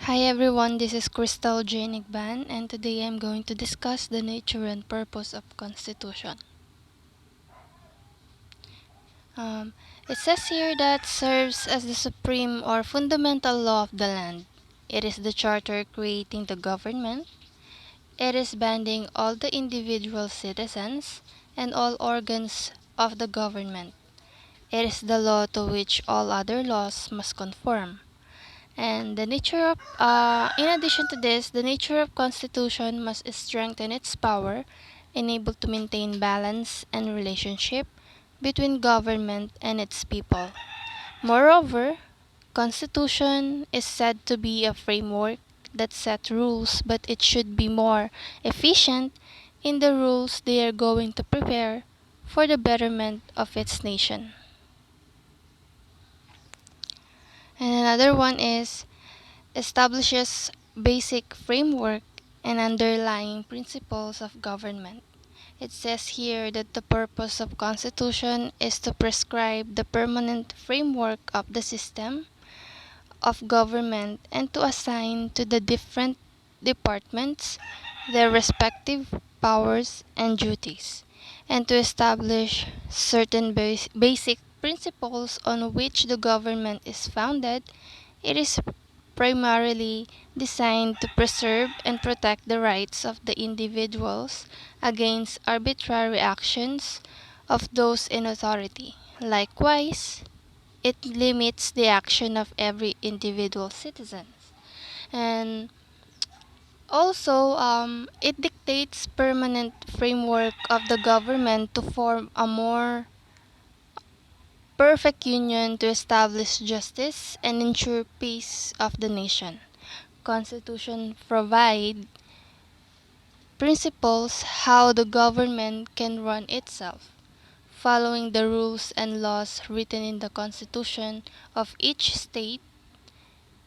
Hi everyone, this is Crystal Jane Igban, and today I'm going to discuss the nature and purpose of Constitution. Um, it says here that serves as the supreme or fundamental law of the land. It is the charter creating the government. It is binding all the individual citizens and all organs of the government. It is the law to which all other laws must conform. And in addition to this, the nature of constitution must strengthen its power, enable to maintain balance and relationship between government and its people. Moreover, constitution is said to be a framework that set rules, but it should be more efficient in the rules they are going to prepare for the betterment of its nation. And another one is establishes basic framework and underlying principles of government. It says here that the purpose of constitution is to prescribe the permanent framework of the system of government and to assign to the different departments their respective powers and duties, and to establish certain basic principles on which the government is founded. It is primarily designed to preserve and protect the rights of the individuals against arbitrary actions of those in authority. Likewise, it limits the action of every individual citizen. And also, it dictates permanent framework of the government to form a more perfect union to establish justice and ensure peace of the nation. Constitution provide principles how the government can run itself. Following the rules and laws written in the constitution of each state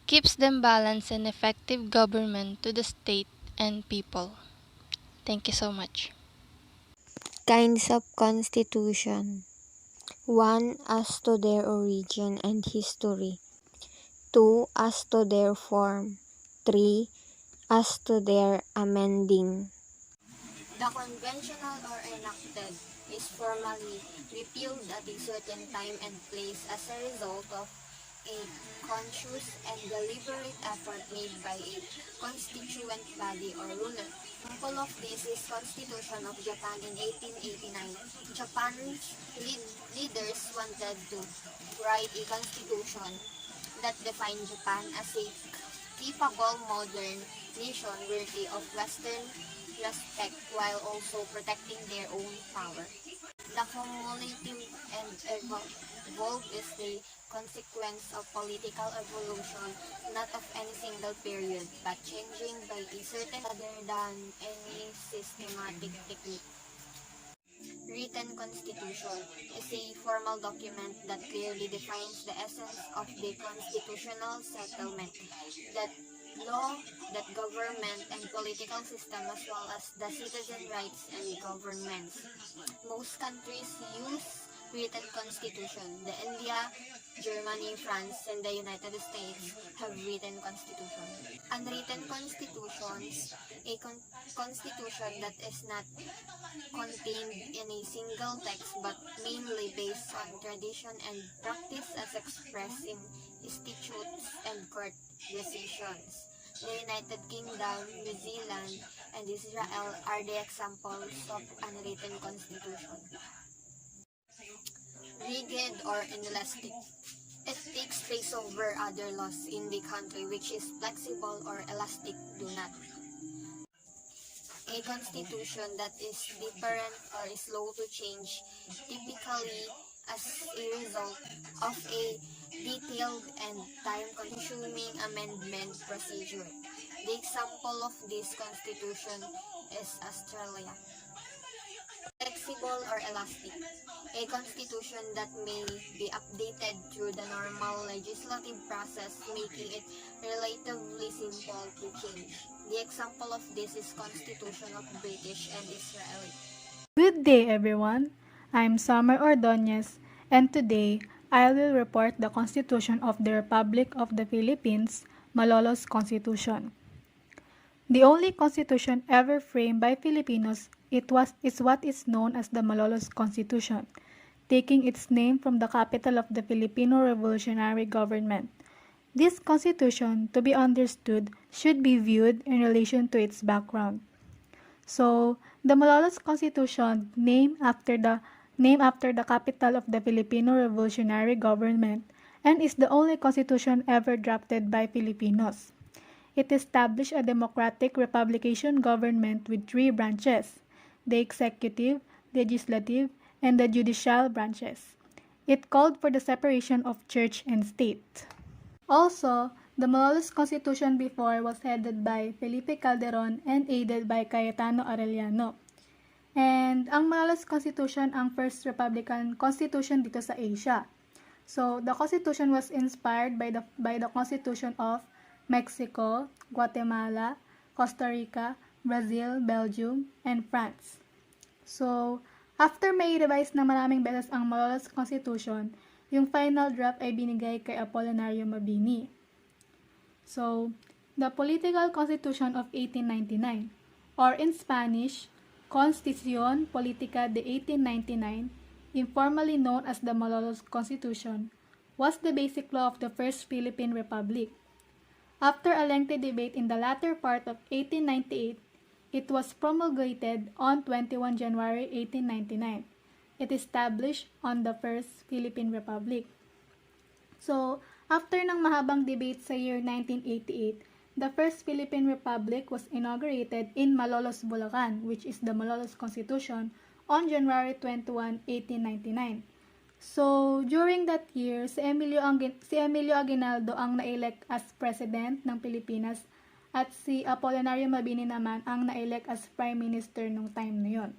keeps them balanced and effective government to the state and people. Thank you so much. Kinds of constitution. 1. As to their origin and history. 2. As to their form. 3. As to their amending. The conventional or enacted is formally repealed at a certain time and place as a result of a conscious and deliberate effort made by a constituent body or ruler. Example of this is Constitution of Japan in 1889. Japan's leaders wanted to write a constitution that defined Japan as a capable modern nation worthy of Western respect while also protecting their own power. The cumulative and evolve is the consequence of political evolution, not of any single period, but changing by a certain rather than any systematic technique. Written constitution is a formal document that clearly defines the essence of the constitutional settlement, that law, that government and political system as well as the citizen rights and governments. Most countries use written constitution. The India, Germany, France, and the United States have written constitution. Unwritten constitutions, a constitution that is not contained in a single text but mainly based on tradition and practice as expressed in statutes and court decisions. The United Kingdom, New Zealand, and Israel are the examples of unwritten constitution. Rigid or inelastic. It takes place over other laws in the country which is flexible or elastic do not. A constitution that is different or is slow to change, typically as a result of a detailed and time-consuming amendment procedure. The example of this constitution is Australia. Flexible or elastic. A constitution that may be updated through the normal legislative process, making it relatively simple to change. The example of this is Constitution of British and Israeli. Good day, everyone. I'm Summer Ordonez, and today I will report the Constitution of the Republic of the Philippines Malolos Constitution. The only constitution ever framed by Filipinos is what is known as the Malolos Constitution, taking its name from the capital of the Filipino revolutionary government. This constitution, to be understood, should be viewed in relation to its background. So, the Malolos Constitution, named after the capital of the Filipino revolutionary government, and is the only constitution ever drafted by Filipinos. It established a democratic republican government with three branches: the executive, legislative, and the judicial branches. It called for the separation of church and state. Also, the Malolos Constitution before was headed by Felipe Calderon and aided by Cayetano Arellano. And ang Malolos Constitution ang first Republican Constitution dito sa Asia. So, the Constitution was inspired by the Constitution of Mexico, Guatemala, Costa Rica, Brazil, Belgium, and France. So, after may revise na maraming beses ang Malolos Constitution, yung final draft ay binigay kay Apolinario Mabini. So, the Political Constitution of 1899, or in Spanish, Constitución Política de 1899, informally known as the Malolos Constitution, was the basic law of the First Philippine Republic. After a lengthy debate in the latter part of 1898, it was promulgated on 21 January 1899. It established on the First Philippine Republic. So, after ng mahabang debate sa year 1988, the First Philippine Republic was inaugurated in Malolos, Bulacan, which is the Malolos Constitution, on January 21, 1899. So, during that year, si Emilio Aguinaldo ang na-elect as President ng Pilipinas at si Apolinario Mabini naman ang na-elect as Prime Minister nung time na yon.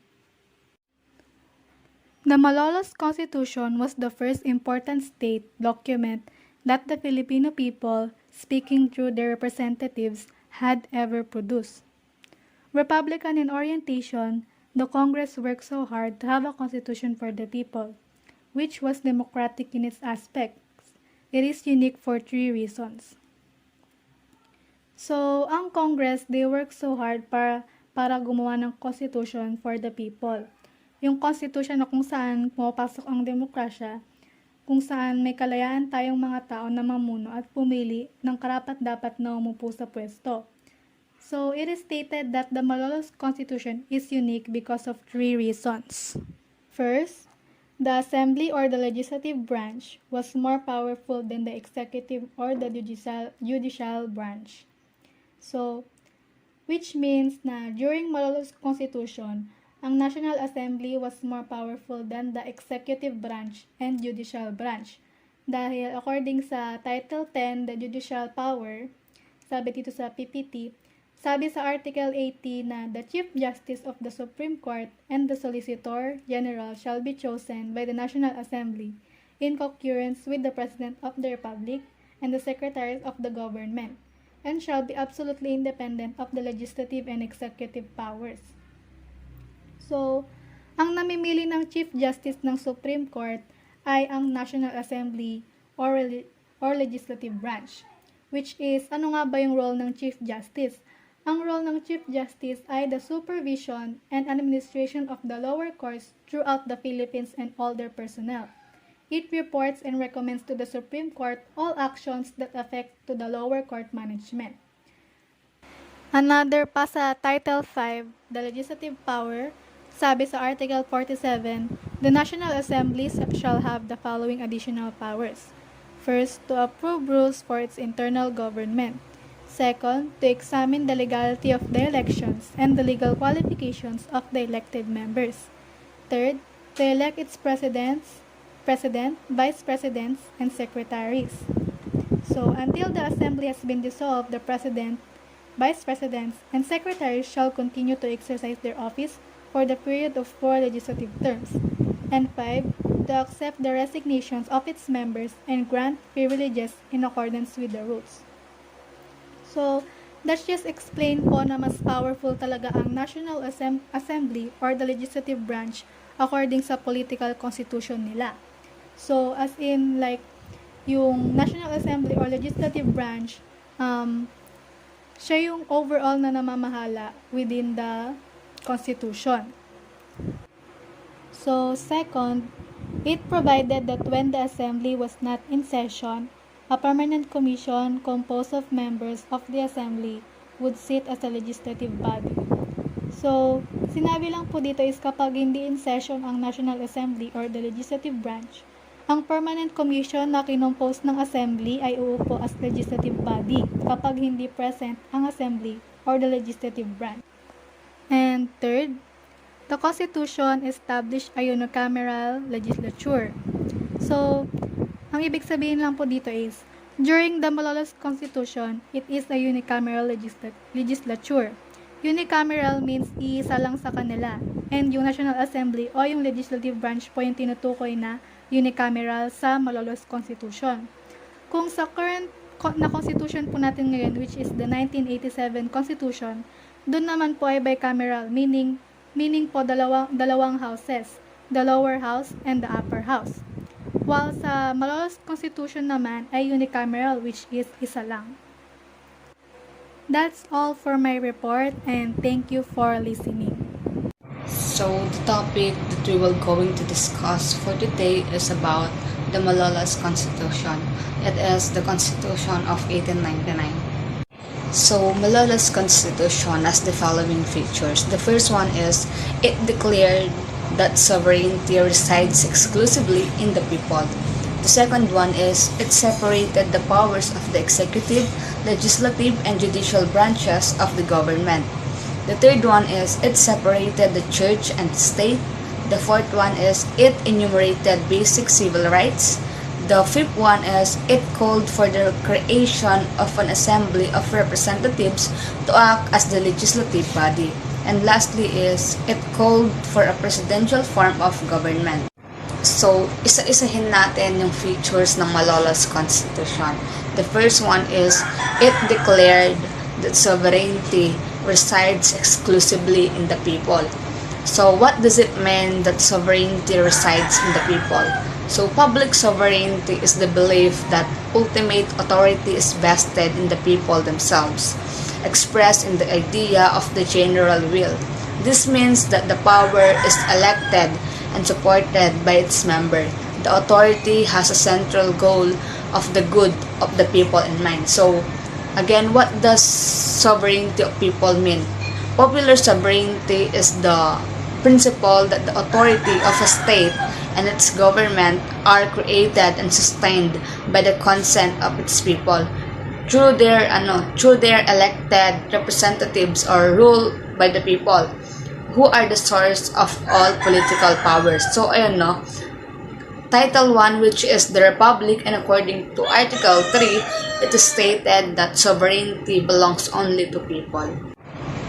The Malolos Constitution was the first important state document that the Filipino people, speaking through their representatives, had ever produced. Republican in orientation, the Congress worked so hard to have a constitution for the people, which was democratic in its aspects. It is unique for three reasons. So, ang Congress, they work so hard para gumawa ng constitution for the people. Yung constitution na kung saan pumapasok ang demokrasya, kung saan may kalayaan tayong mga tao na mamuno at pumili ng karapat-dapat na umupo sa pwesto. So, it is stated that the Malolos Constitution is unique because of three reasons. First, the assembly or the legislative branch was more powerful than the executive or the judicial branch. So, which means na during Malolos Constitution, ang National Assembly was more powerful than the executive branch and judicial branch. Dahil according sa Title 10, the judicial power, sabi dito sa PPT, sabi sa Article 80 na the Chief Justice of the Supreme Court and the Solicitor General shall be chosen by the National Assembly in concurrence with the President of the Republic and the Secretaries of the Government, and shall be absolutely independent of the legislative and executive powers. So, ang namimili ng Chief Justice ng Supreme Court ay ang National Assembly or Legislative Branch, which is, ano nga ba yung role ng Chief Justice? Ang role ng Chief Justice ay the supervision and administration of the lower courts throughout the Philippines and all their personnel. It reports and recommends to the Supreme Court all actions that affect to the lower court management. Another pa sa Title 5, the legislative power, sabi sa Article 47, the National Assemblies shall have the following additional powers. First, to approve rules for its internal government. Second, to examine the legality of the elections and the legal qualifications of the elected members. Third, to elect its president, vice presidents, and secretaries. So, until the assembly has been dissolved, the president, vice presidents, and secretaries shall continue to exercise their office for the period of 4 legislative terms. And 5, to accept the resignations of its members and grant privileges in accordance with the rules. So, that's just explain po na mas powerful talaga ang National Assembly or the legislative branch according sa political constitution nila. So, as in like yung National Assembly or legislative branch um, siya yung overall na namamahala within the Constitution. So, second, it provided that when the Assembly was not in session, a permanent commission composed of members of the Assembly would sit as a legislative body. So, sinabi lang po dito is kapag hindi in session ang National Assembly or the legislative branch, ang permanent commission na kinompose ng Assembly ay uupo as legislative body kapag hindi present ang Assembly or the legislative branch. And third, the Constitution established a unicameral legislature. So, ang ibig sabihin lang po dito is, during the Malolos Constitution, it is a unicameral legislature. Unicameral means iisa lang sa kanila. And yung National Assembly o yung legislative branch po yung tinutukoy na unicameral sa Malolos Constitution. Kung sa current na constitution po natin ngayon, which is the 1987 Constitution, doon naman po ay bicameral, meaning po dalawang houses, the lower house and the upper house. While sa Malolos Constitution naman ay unicameral, which is isa lang. That's all for my report, and thank you for listening. So the topic that we will going to discuss for today is about the Malolos Constitution. It is the Constitution of 1899. So Malolos Constitution has the following features. The first one is it declared that sovereignty resides exclusively in the people. The second one is it separated the powers of the executive, legislative, and judicial branches of the government. The third one is it separated the church and the state. The fourth one is it enumerated basic civil rights. The fifth one is it called for the creation of an assembly of representatives to act as the legislative body. And lastly is it called for a presidential form of government. So, isa-isahin natin yung features ng Malolos Constitution. The first one is it declared that sovereignty resides exclusively in the people. So, what does it mean that sovereignty resides in the people? So, public sovereignty is the belief that ultimate authority is vested in the people themselves, expressed in the idea of the general will. This means that the power is elected and supported by its member. The authority has a central goal of the good of the people in mind. So, again, what does sovereignty of people mean? Popular sovereignty is the principle that the authority of a state and its government are created and sustained by the consent of its people through their elected representatives or ruled by the people who are the source of all political powers. So, ayun no, Title 1, which is the Republic, and according to Article 3, it is stated that sovereignty belongs only to people.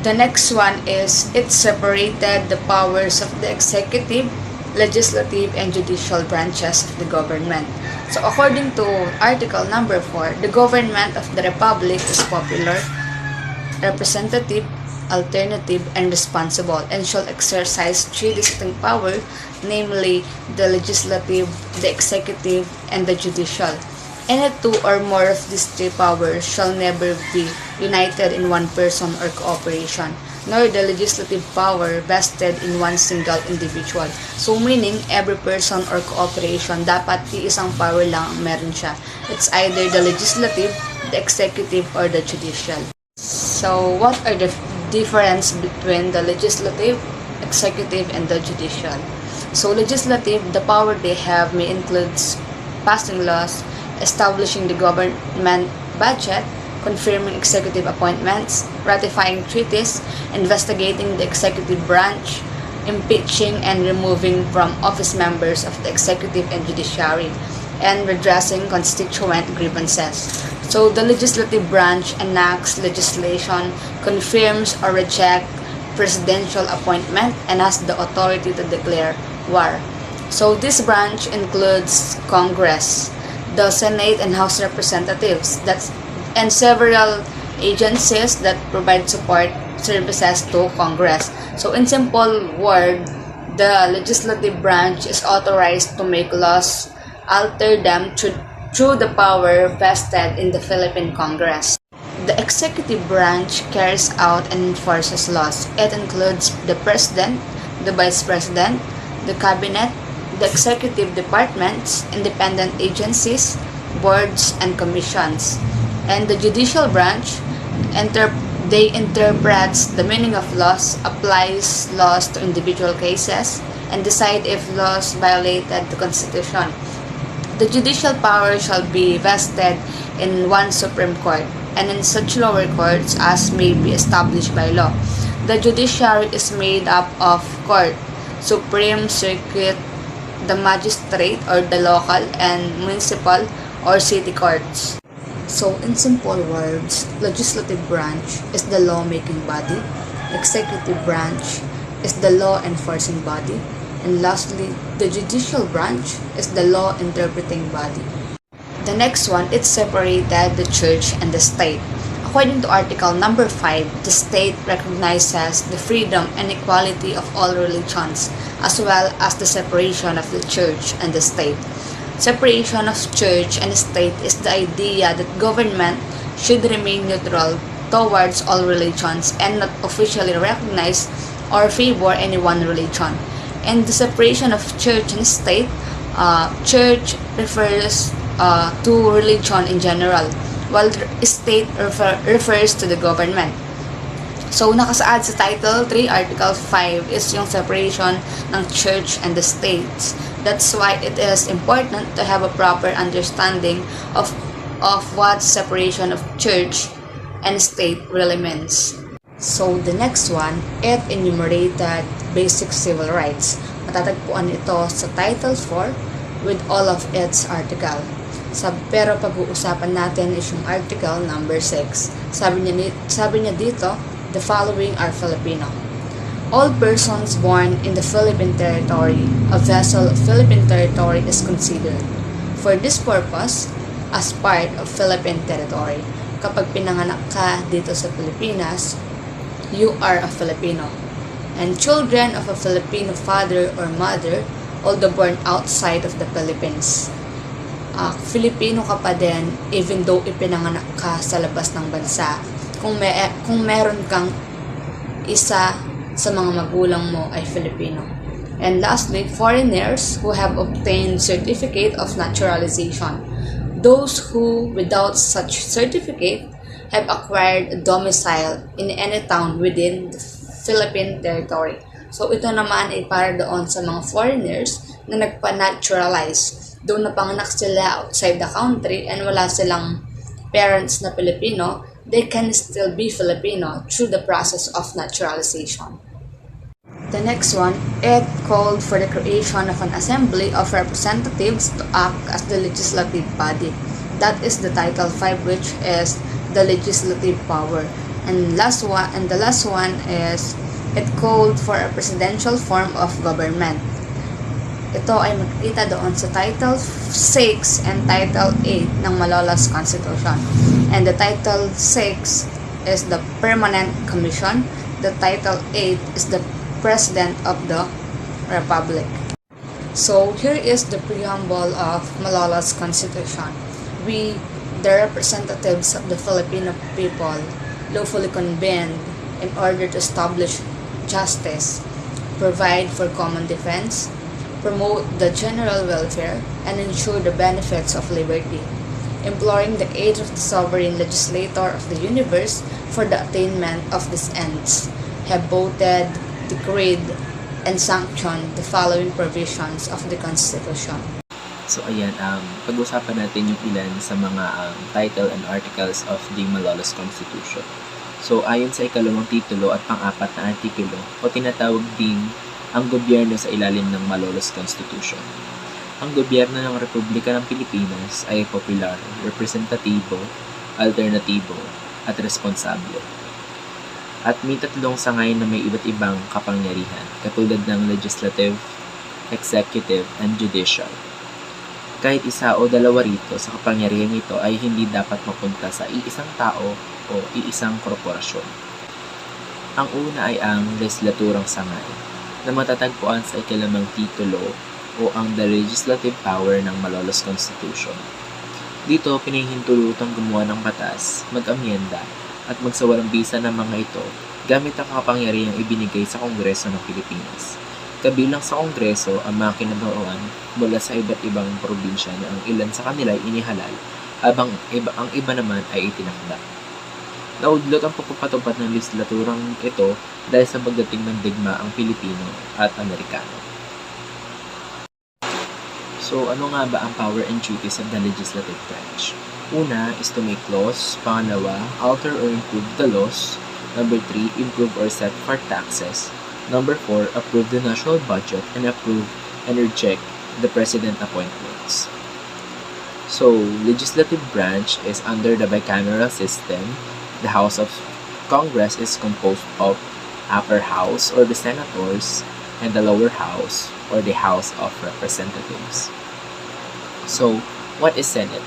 The next one is it separated the powers of the executive, legislative, and judicial branches of the government. So, according to Article number 4, the government of the Republic is popular, representative, alternative, and responsible, and shall exercise three distinct powers, namely the legislative, the executive, and the judicial. Any two or more of these three powers shall never be united in one person or cooperation, nor the legislative power vested in one single individual. So meaning, every person or cooperation, dapat iisang power lang ang meron siya. It's either the legislative, the executive, or the judicial. So, what are the difference between the legislative, executive, and the judicial? So, legislative, the power they have may include passing laws, establishing the government budget, confirming executive appointments, ratifying treaties, investigating the executive branch, impeaching and removing from office members of the executive and judiciary, and redressing constituent grievances. So, the legislative branch enacts legislation, confirms or rejects presidential appointment, and has the authority to declare war. So, this branch includes Congress, the Senate and House Representatives, and several agencies that provide support services to Congress. So, in simple word, the legislative branch is authorized to make laws, alter them through the power vested in the Philippine Congress. The executive branch carries out and enforces laws. It includes the president, the vice president, the cabinet, the executive departments, independent agencies, boards, and commissions. And the judicial branch, they interprets the meaning of laws, applies laws to individual cases, and decide if laws violated the Constitution. The judicial power shall be vested in one Supreme Court, and in such lower courts as may be established by law. The judiciary is made up of court, Supreme, Circuit, the magistrate or the local and municipal or city courts. So in simple words, legislative branch is the lawmaking body, executive branch is the law enforcing body, and lastly, the judicial branch is the law interpreting body. The next one, it separated the church and the state. According to Article number 5, the state recognizes the freedom and equality of all religions, as well as the separation of the church and the state. Separation of church and state is the idea that government should remain neutral towards all religions and not officially recognize or favor any one religion. And the separation of church and state, church refers to religion in general, while state refers to the government. So, nakasaad sa Title 3, Article 5 is yung separation ng church and the states. That's why it is important to have a proper understanding of what separation of church and state really means. So, the next one, it enumerated basic civil rights. Matatagpuan ito sa Title 4 with all of its article. Pero pag-uusapan natin is yung article number 6. Sabi niya dito, the following are Filipino. All persons born in the Philippine territory, a vessel of Philippine territory is considered, for this purpose, as part of Philippine territory. Kapag pinanganak ka dito sa Pilipinas, you are a Filipino. And children of a Filipino father or mother, although born outside of the Philippines, Filipino ka pa din even though ipinanganak ka sa labas ng bansa. Kung meron kang isa sa mga magulang mo ay Filipino. And lastly, foreigners who have obtained certificate of naturalization. Those who, without such certificate, have acquired a domicile in any town within the Philippine territory. So ito naman ay para doon sa mga foreigners na nagpa-naturalize. Doon napanganak sila outside the country and wala silang parents na Filipino, they can still be Filipino through the process of naturalization. The next one, it called for the creation of an assembly of representatives to act as the legislative body. That is the Title 5, which is the legislative power. And the last one is, it called for a presidential form of government. Ito ay makikita doon sa Title 6 and Title 8 ng Malolos Constitution. And the Title 6 is the Permanent Commission. The Title 8 is the President of the Republic. So, here is the preamble of Malolos Constitution. We, the representatives of the Filipino people, lawfully convened in order to establish justice, provide for common defense, promote the general welfare, and ensure the benefits of liberty, imploring the aid of the sovereign legislator of the universe for the attainment of these ends, have voted, decreed, and sanctioned the following provisions of the Constitution. So ayan, pag-usapan natin yung ilan sa mga title and articles of the Malolos Constitution. So ayon sa ikalawang titulo at pang-apat na artikulo, o tinatawag ding ang gobyerno sa ilalim ng Malolos Constitution. Ang gobyerno ng Republika ng Pilipinas ay popular, representatibo, alternatibo, at responsable. At may tatlong sangay na may iba't ibang kapangyarihan, katulad ng legislative, executive, and judicial. Kahit isa o dalawa rito sa kapangyarihan ito ay hindi dapat mapunta sa iisang tao o iisang korporasyon. Ang una ay ang legislaturang sangay, na matatagpuan sa ikalimang titulo o ang the legislative power ng Malolos Constitution. Dito, pinahihintulutang gumawa ng batas, mag-amyenda, at magsawalang bisa ng mga ito gamit ang kapangyarihang ibinigay sa Kongreso ng Pilipinas. Kabilang sa Kongreso ang mga kinabuuan mula sa iba't ibang probinsya na ang ilan sa kanila ay inihalal, habang ang iba naman ay itinakda. Naudlot ang pagpapatupad ng legislaturang ito dahil sa pagdating ng digma ang Pilipino at Amerikano. So, ano nga ba ang power and duties of the legislative branch? Una is to make laws. Pangalawa, alter or improve the laws. Number 3, improve or set for taxes. Number 4, approve the national budget and approve and reject the president appointments. So, legislative branch is under the bicameral system. The House of Congress is composed of upper house or the senators and the lower house or the House of Representatives. So, what is Senate?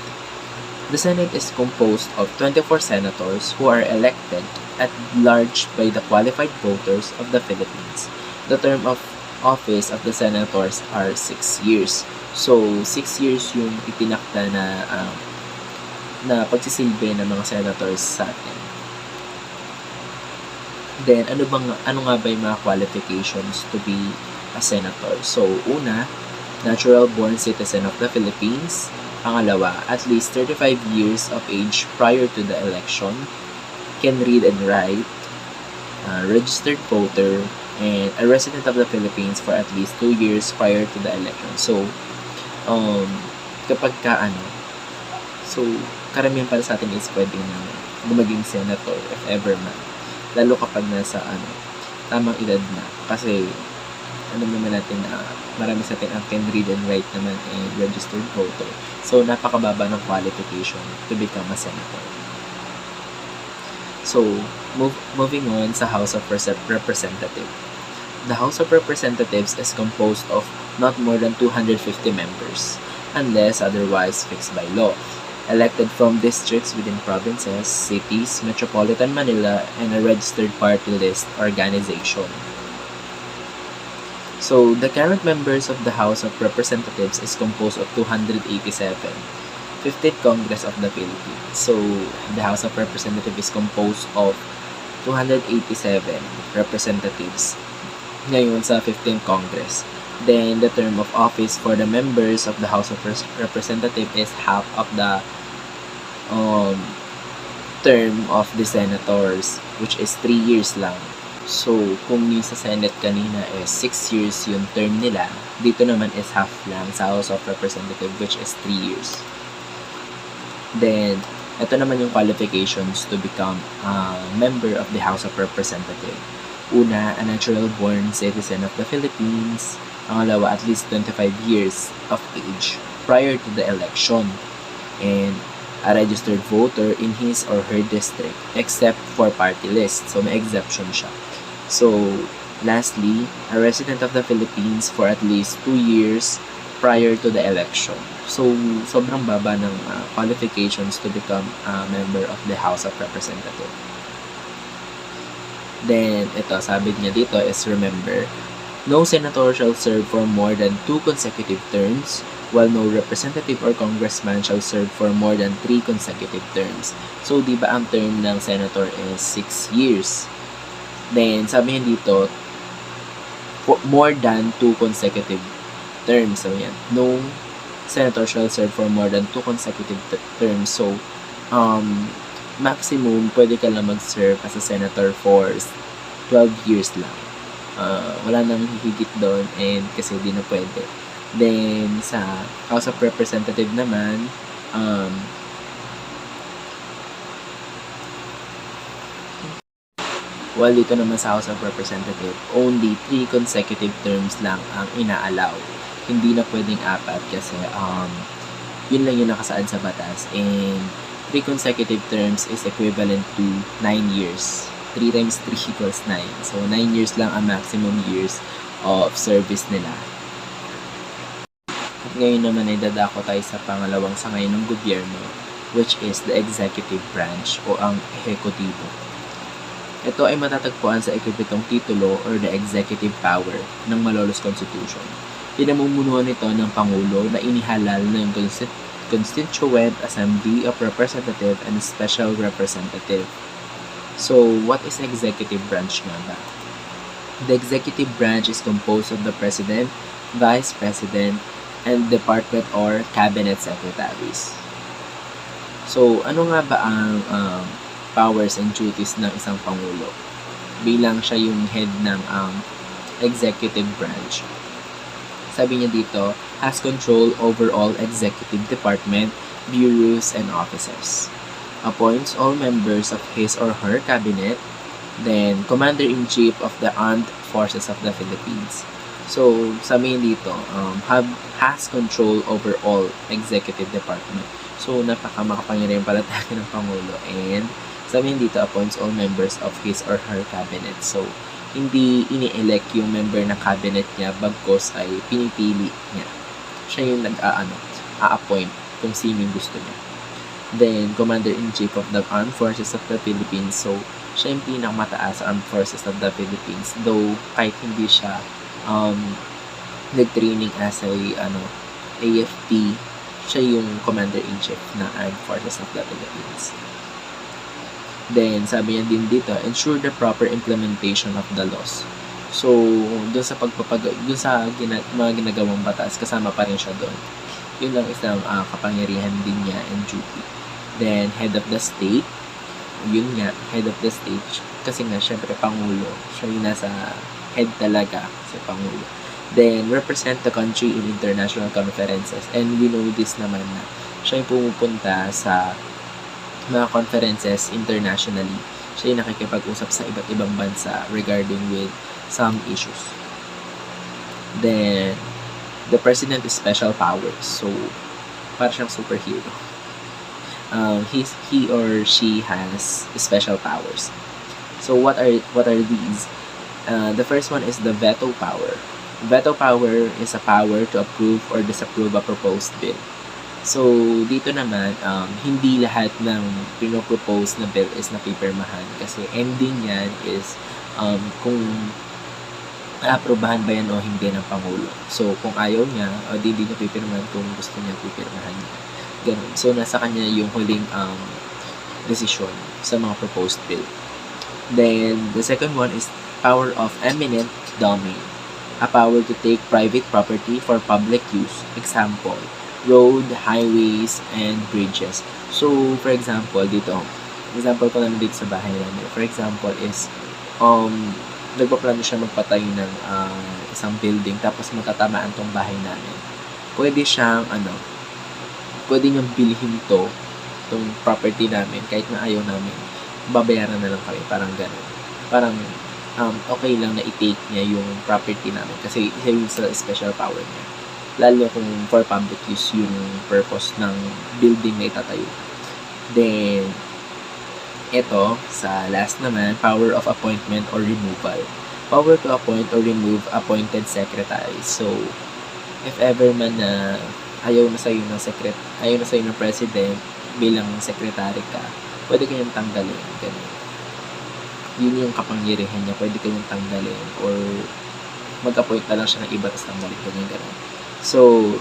The Senate is composed of 24 senators who are elected at large by the qualified voters of the Philippines. The term of office of the senators are 6 years. So, 6 years yung itinakda na pagsisilbi ng mga senators sa atin. Then, ano nga ba yung mga qualifications to be a senator? So, una, natural-born citizen of the Philippines. Pangalawa, at least 35 years of age prior to the election, can read and write, registered voter, and a resident of the Philippines for at least 2 years prior to the election. So, kapag so, karamihan pala sa atin is pwede na maging senator if ever man. Lalo kapag nasa tamang edad na. Kasi, naman natin na marami sa atin ang can read and write naman and registered voter. So, napakababa ng qualification to become a senator. So, moving on sa House of Representatives. The House of Representatives is composed of not more than 250 members, unless otherwise fixed by law, elected from districts within provinces, cities, Metropolitan Manila, and a registered party list organization. So, the current members of the House of Representatives is composed of 287, 15th Congress of the Philippines. So, the House of Representatives is composed of 287 representatives ngayon sa 15th Congress. Then, the term of office for the members of the House of Representatives is half of the term of the senators, which is 3 years lang. So, kung yung sa Senate kanina is 6 years yung term nila, dito naman is half lang sa House of Representatives, which is 3 years. Then, ito naman yung qualifications to become a member of the House of Representatives. Una, a natural-born citizen of the Philippines. Pangalawa, at least 25 years of age prior to the election. And a registered voter in his or her district, except for party list. So, may exception siya. So, lastly, a resident of the Philippines for at least 2 years prior to the election. So, sobrang baba ng qualifications to become a member of the House of Representatives. Then, ito, sabi niya dito is remember, no senator shall serve for more than 2 consecutive terms, while no representative or congressman shall serve for more than 3 consecutive terms. So, di ba ang term ng senator is 6 years? Then, sabi niya dito, more than 2 consecutive terms. So, yan. No senator shall serve for more than 2 consecutive terms. So, maximum, pwede ka lang mag-serve as a senator for 12 years lang. Wala nang hihigit doon and kasi di na pwede. Then, sa House of Representative naman, while dito naman sa House of Representative, only 3 consecutive terms lang ang ina-allow. Hindi na pwedeng 4 kasi yun lang yung nakasaad sa batas. And 3 consecutive terms is equivalent to 9 years. 3 times 3 equals 9. So, 9 years lang ang maximum years of service nila. At ngayon naman ay dadako tayo sa pangalawang sangay ng gobyerno, which is the executive branch o ang ehekutibo. Ito ay matatagpuan sa ikapitong titulo or the executive power ng Malolos Constitution. Pinamumunuan nito ng Pangulo na inihalal ng constituent assembly of representative, and special representative. So, what is executive branch nga ba? The executive branch is composed of the president, vice president, and department or cabinet secretaries. So, ano nga ba ang powers and duties ng isang pangulo? Bilang siya yung head ng executive branch. Sabi niya dito, has control over all executive department, bureaus, and officers. Appoints all members of his or her cabinet, then Commander-in-Chief of the Armed Forces of the Philippines. So, sabihin dito, has control over all executive department. So, napakamakapangyarihan pala tayo ng Pangulo. And, sabihin dito, appoints all members of his or her cabinet. So, hindi ini-elect yung member ng cabinet niya, bagkos ay pinipili niya. Siya yung a-appoint kung sino yung gusto niya. Then, Commander-in-Chief of the Armed Forces of the Philippines. So, siya yung pinakamataas Armed Forces of the Philippines. Though, kahit hindi siya nag-training as a AFP, siya yung Commander-in-Chief ng Armed Forces of the Philippines. Then, sabi niya din dito, ensure the proper implementation of the laws. So, dun sa mga ginagawang batas, kasama pa rin siya doon. Yun lang isang kapangyarihan din niya and duty. Then, head of the state, yun nga, head of the state, kasi nga, syempre, Pangulo, siya yung nasa head talaga sa Pangulo. Then, represent the country in international conferences. And we know this naman na siya yung pumupunta sa mga conferences internationally. Siya yung nakikipag-usap sa iba't ibang bansa regarding with some issues. Then, the president is special powers. So, para siyang superhero. He or she has special powers. So, what are these? The first one is the veto power. Veto power is a power to approve or disapprove a proposed bill. So, dito naman, hindi lahat ng pinopropose na bill is napipirmahan kasi ending yan is kung aaprobahan ba yan o hindi ng Pangulo. So, kung ayaw niya, o di niya pipirmahan, kung gusto niya, pipirmahan niya. Ganun. So, nasa kanya yung huling decision sa mga proposed bill. Then, the second one is power of eminent domain. A power to take private property for public use. Example, road, highways, and bridges. So, for example, dito, example ko naman dito sa bahay namin. For example is, nagpaplano siya magpatayo ng isang building tapos matatamaan tong bahay namin. Pwede siyang, pwede niyang bilhin tong property namin kahit na ayaw namin. Babayaran na lang kami, parang gano'n. Parang, okay lang na i-take niya yung property namin kasi isa yung special power niya. Lalo kung for public use yung purpose ng building na itatayo. Then, ito, sa last naman, power of appointment or removal. Power to appoint or remove appointed secretaries. So, if ever man na ayaw na sa'yo ng president bilang secretary ka, pwede kayong tanggalin. Ganun. Yun yung kapangyarihan niya. Pwede kayong tanggalin or mag-appoint na lang siya ng iba tapos tanggalin. Ganun. So,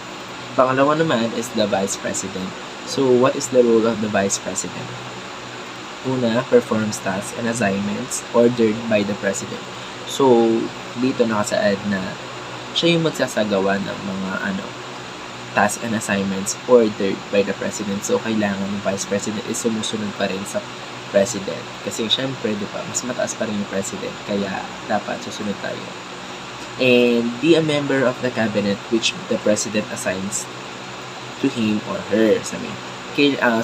pangalawa naman is the vice president. So, what is the role of the vice president? Una, performs tasks and assignments ordered by the president. So, dito nakasaad na siya yung magsasagawa ng mga tasks and assignments ordered by the president. So, kailangan yung vice president is sumusunod pa rin sa president. Kasi, syempre, di ba, mas mataas pa rin yung president. Kaya, dapat susunod tayo. And be a member of the cabinet which the president assigns to him or her.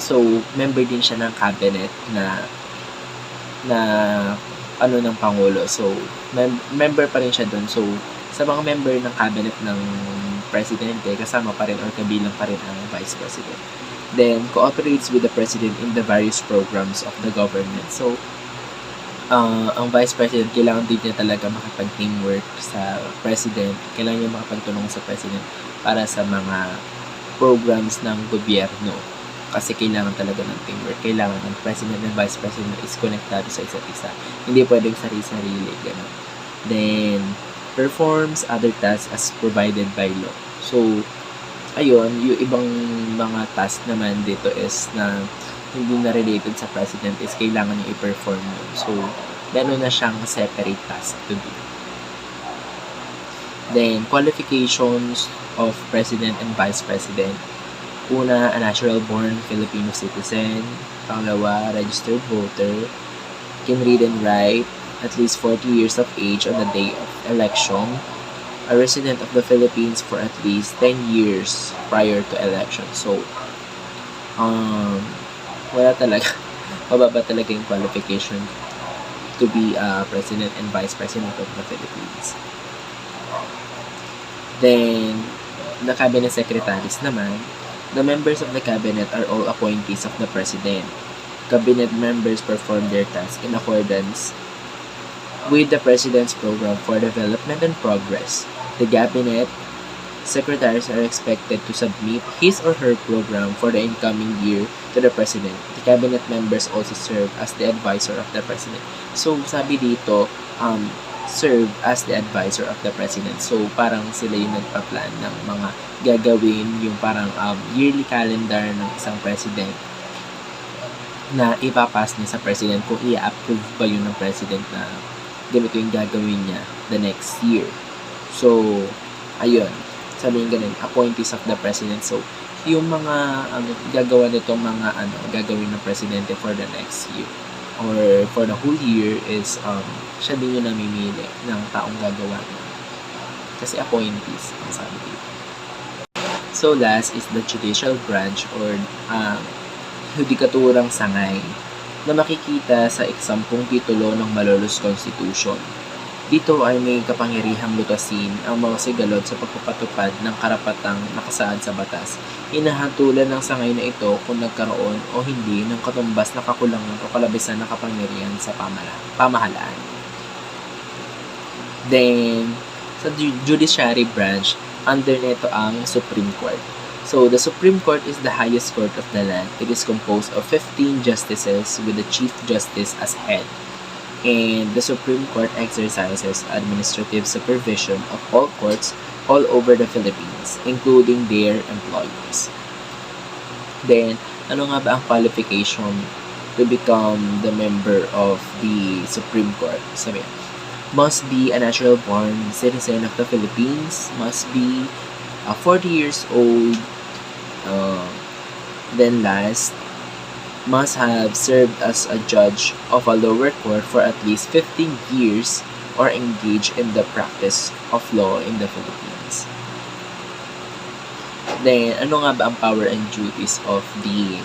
So, member din siya ng cabinet ng Pangulo. So, member pa rin siya doon. So, sa mga member ng cabinet ng presidente, kasama pa rin or kabilang pa rin ang vice president. Then, cooperates with the president in the various programs of the government. So, ang vice president, kailangan din niya talaga makapag-teamwork sa president. Kailangan niya makapagtulong sa president para sa mga programs ng gobyerno. Kasi kailangan talaga ng teamwork. Kailangan ng president and vice president is connectado sa isa't isa. Hindi pwedeng sarili-sarili. Ganun. Then, performs other tasks as provided by law. So, ayun, yung ibang mga task naman dito is na hindi na related sa president is kailangan niya i-perform yun. So, meron na siyang separate task to do. Then, qualifications of president and vice president. Una, a natural-born Filipino citizen. Pangalawa, registered voter. Can read and write, at least 40 years of age on the day of election. A resident of the Philippines for at least 10 years prior to election. So, wala talaga. Mababa talaga yung qualification to be a president and vice president of the Philippines. Then, the cabinet secretaries naman, the members of the cabinet are all appointees of the president. Cabinet members perform their tasks in accordance with the president's program for development and progress. The cabinet secretaries are expected to submit his or her program for the incoming year to the president. The cabinet members also serve as the advisor of the president. So, sabi dito, serve as the advisor of the president. So, parang sila yung nagpa-plan ng mga gagawin, yung parang yearly calendar ng isang president na ipapass niya sa president kung i-approve ba yun ng president na ganito yung gagawin niya the next year. So, ayun. Sabi yung ganun, appointees of the president. So, yung mga gagawa nitong mga gagawin ng presidente for the next year or for the whole year is siya din yung namimili ng taong gagawa niya. Kasi appointees, ang sabi dito. So, last is the judicial branch or judikaturang sangay na makikita sa 10 titulo ng Malolos Constitution. Dito ay may kapangyarihang lutasin ang mga sigalot sa pagpapatupad ng karapatang nakasaad sa batas. Hinahatulan ng sangay na ito kung nagkaroon o hindi ng katumbas na kakulangan o kalabisan na kapangyarihan sa pamahalaan. Then, sa judiciary branch, under nito ang Supreme Court. So, the Supreme Court is the highest court of the land. It is composed of 15 justices with the Chief Justice as head. And the Supreme Court exercises administrative supervision of all courts all over the Philippines, including their employees. Then, ano nga ba ang qualification to become the member of the Supreme Court? Sabi, must be a natural-born citizen of the Philippines, must be 40 years old, then last, must have served as a judge of a lower court for at least 15 years or engaged in the practice of law in the Philippines. Then, ano nga ba ang power and duties of the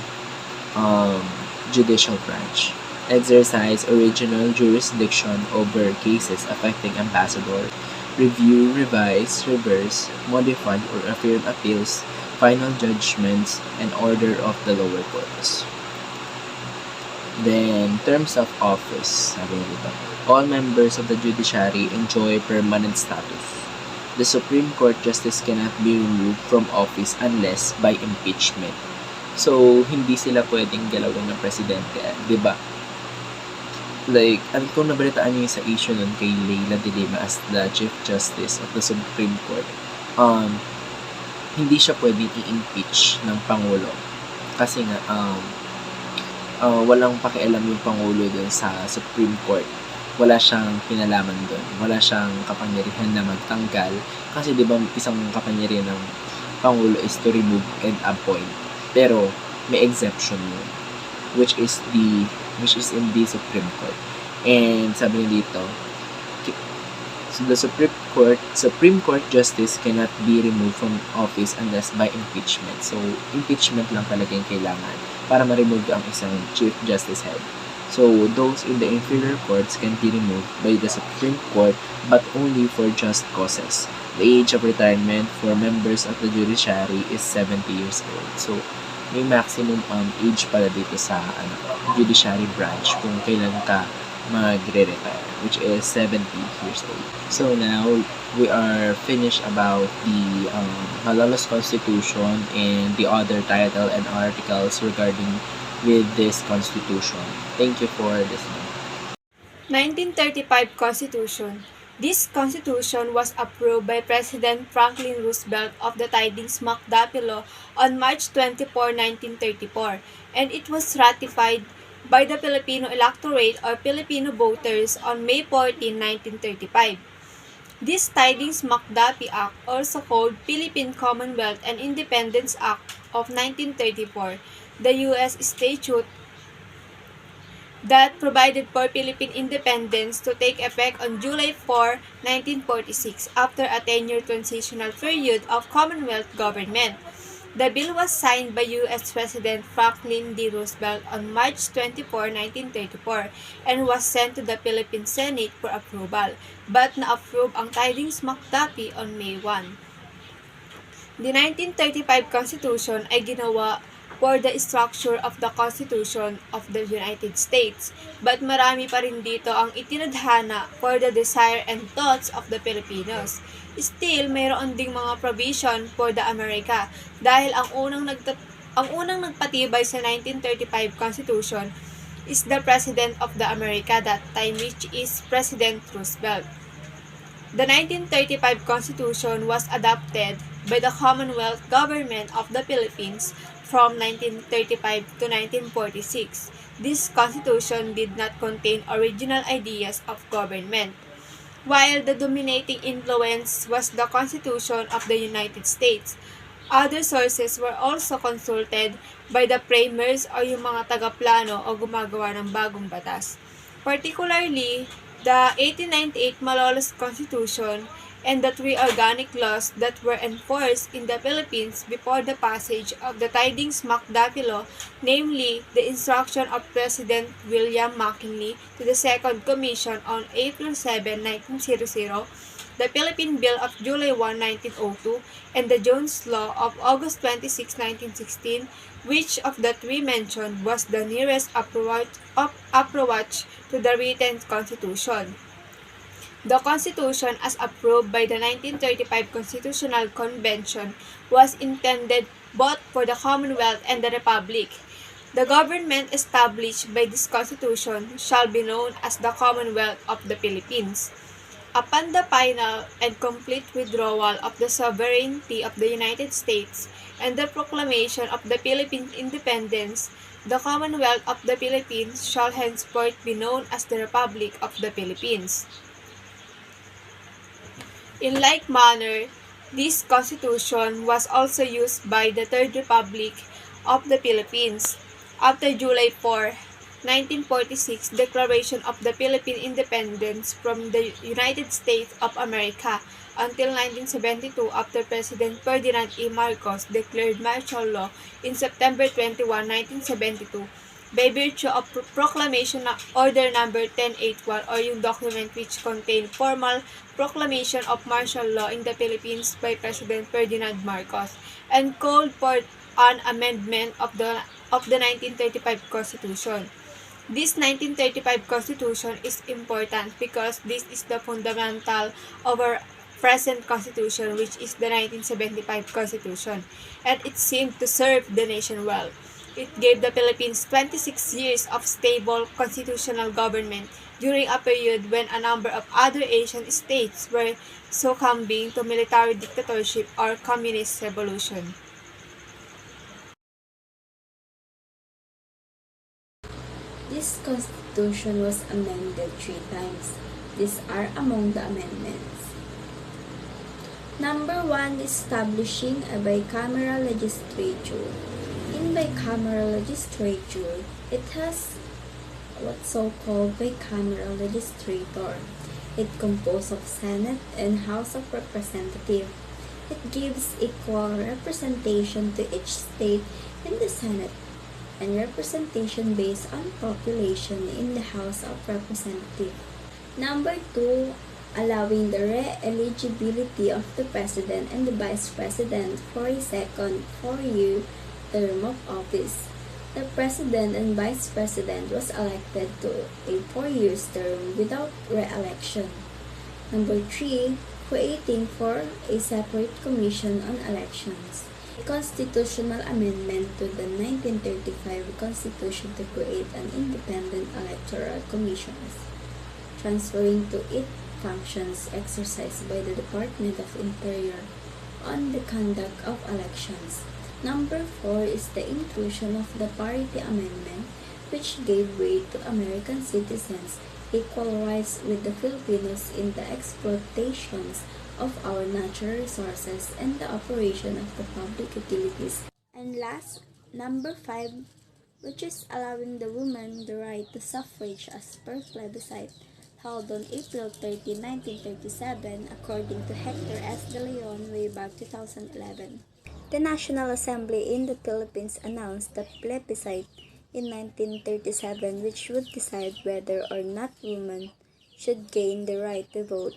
judicial branch? Exercise original jurisdiction over cases affecting ambassador, review, revise, reverse, modify, or affirm appeals, final judgments, and order of the lower courts. Then, terms of office, sabi dito, all members of the judiciary enjoy permanent status. The Supreme Court justice cannot be removed from office unless by impeachment. So, hindi sila pwedeng galawin ng presidente, di ba? Like, kung nabalitaan niyo sa issue nun kay Leila de Lima as the Chief Justice of the Supreme Court, hindi siya pwedeng i-impeach ng Pangulo. Kasi nga, walang pakialam yung Pangulo dun sa Supreme Court. Wala siyang kinalaman dun. Wala siyang kapangyarihan na magtanggal. Kasi di ba isang kapangyarihan ng Pangulo is to remove and appoint. Pero may exception yun. Which is in the Supreme Court. And sabi niya dito, so the Supreme Court justice cannot be removed from office unless by impeachment. So, impeachment lang talaga yung kailangan para ma-remove ang isang Chief Justice head. So, those in the inferior courts can be removed by the Supreme Court but only for just causes. The age of retirement for members of the judiciary is 70 years old. So, may maximum age pala dito sa judiciary branch kung kailan ka magre-retire, which is 70 years old. So now, we are finished about the Malolos Constitution and the other title and articles regarding with this Constitution. Thank you for listening. 1935 Constitution. This constitution was approved by President Franklin Roosevelt of the Tidings-McDuffie Law on March 24, 1934, and it was ratified by the Filipino electorate or Filipino voters on May 14, 1935. This Tidings-McDuffie Act, also called Philippine Commonwealth and Independence Act of 1934, the U.S. statute that provided for Philippine independence to take effect on July 4, 1946 after a 10-year transitional period of Commonwealth government. The bill was signed by U.S. President Franklin D. Roosevelt on March 24, 1934 and was sent to the Philippine Senate for approval, but na-approve ang Tidings-McDuffie on May 1. The 1935 Constitution ay ginawa for the structure of the Constitution of the United States, but marami pa rin dito ang itinadhana for the desire and thoughts of the Filipinos. Still, mayroon ding mga provision for the America dahil ang unang nagpatibay sa 1935 Constitution is the President of the America that time, which is President Roosevelt. The 1935 Constitution was adopted by the Commonwealth Government of the Philippines from 1935 to 1946. This constitution did not contain original ideas of government. While the dominating influence was the Constitution of the United States, other sources were also consulted by the framers o yung mga tagaplano o gumagawa ng bagong batas. Particularly, the 1898 Malolos Constitution and the three organic laws that were enforced in the Philippines before the passage of the Tidings-McDuffie Law, namely the instruction of President William McKinley to the Second Commission on April 7, 1900, the Philippine Bill of July 1, 1902, and the Jones Law of August 26, 1916, which of the three mentioned was the nearest approach to the written Constitution. The Constitution, as approved by the 1935 Constitutional Convention, was intended both for the Commonwealth and the Republic. The government established by this Constitution shall be known as the Commonwealth of the Philippines. Upon the final and complete withdrawal of the sovereignty of the United States and the proclamation of the Philippine independence, the Commonwealth of the Philippines shall henceforth be known as the Republic of the Philippines. In like manner, this constitution was also used by the Third Republic of the Philippines. After July 4, 1946 Declaration of the Philippine Independence from the United States of America until 1972 after President Ferdinand E. Marcos declared martial law in September 21, 1972 by virtue of Proclamation Order Number 1081 or yung document which contained formal proclamation of martial law in the Philippines by President Ferdinand Marcos and called for an amendment of the 1935 Constitution. This 1935 Constitution is important because this is the fundamental of our present Constitution, which is the 1975 Constitution, and it seemed to serve the nation well. It gave the Philippines 26 years of stable constitutional government during a period when a number of other Asian states were succumbing to military dictatorship or communist revolution. This constitution was amended 3 times. These are among the amendments. Number 1, establishing a bicameral legislature. In bicameral legislature, it has what's so-called bicameral legislature. It composed of Senate and House of Representatives. It gives equal representation to each state in the Senate and representation based on population in the House of Representatives. Number 2, allowing the re-eligibility of the President and the Vice President for a second 4-year term of office. The President and Vice President was elected to a 4-year term without re-election. Number 3, creating for a separate commission on elections. A constitutional amendment to the 1935 Constitution to create an independent electoral commission, transferring to it functions exercised by the Department of Interior on the conduct of elections. Number 4 is the inclusion of the Parity Amendment, which gave way to American citizens equal rights with the Filipinos in the exploitations of our natural resources and the operation of the public utilities. And last, number 5, which is allowing the women the right to suffrage as per plebiscite, held on April 30, 1937, according to Hector S. de Leon way back 2011. The National Assembly in the Philippines announced the plebiscite in 1937, which would decide whether or not women should gain the right to vote.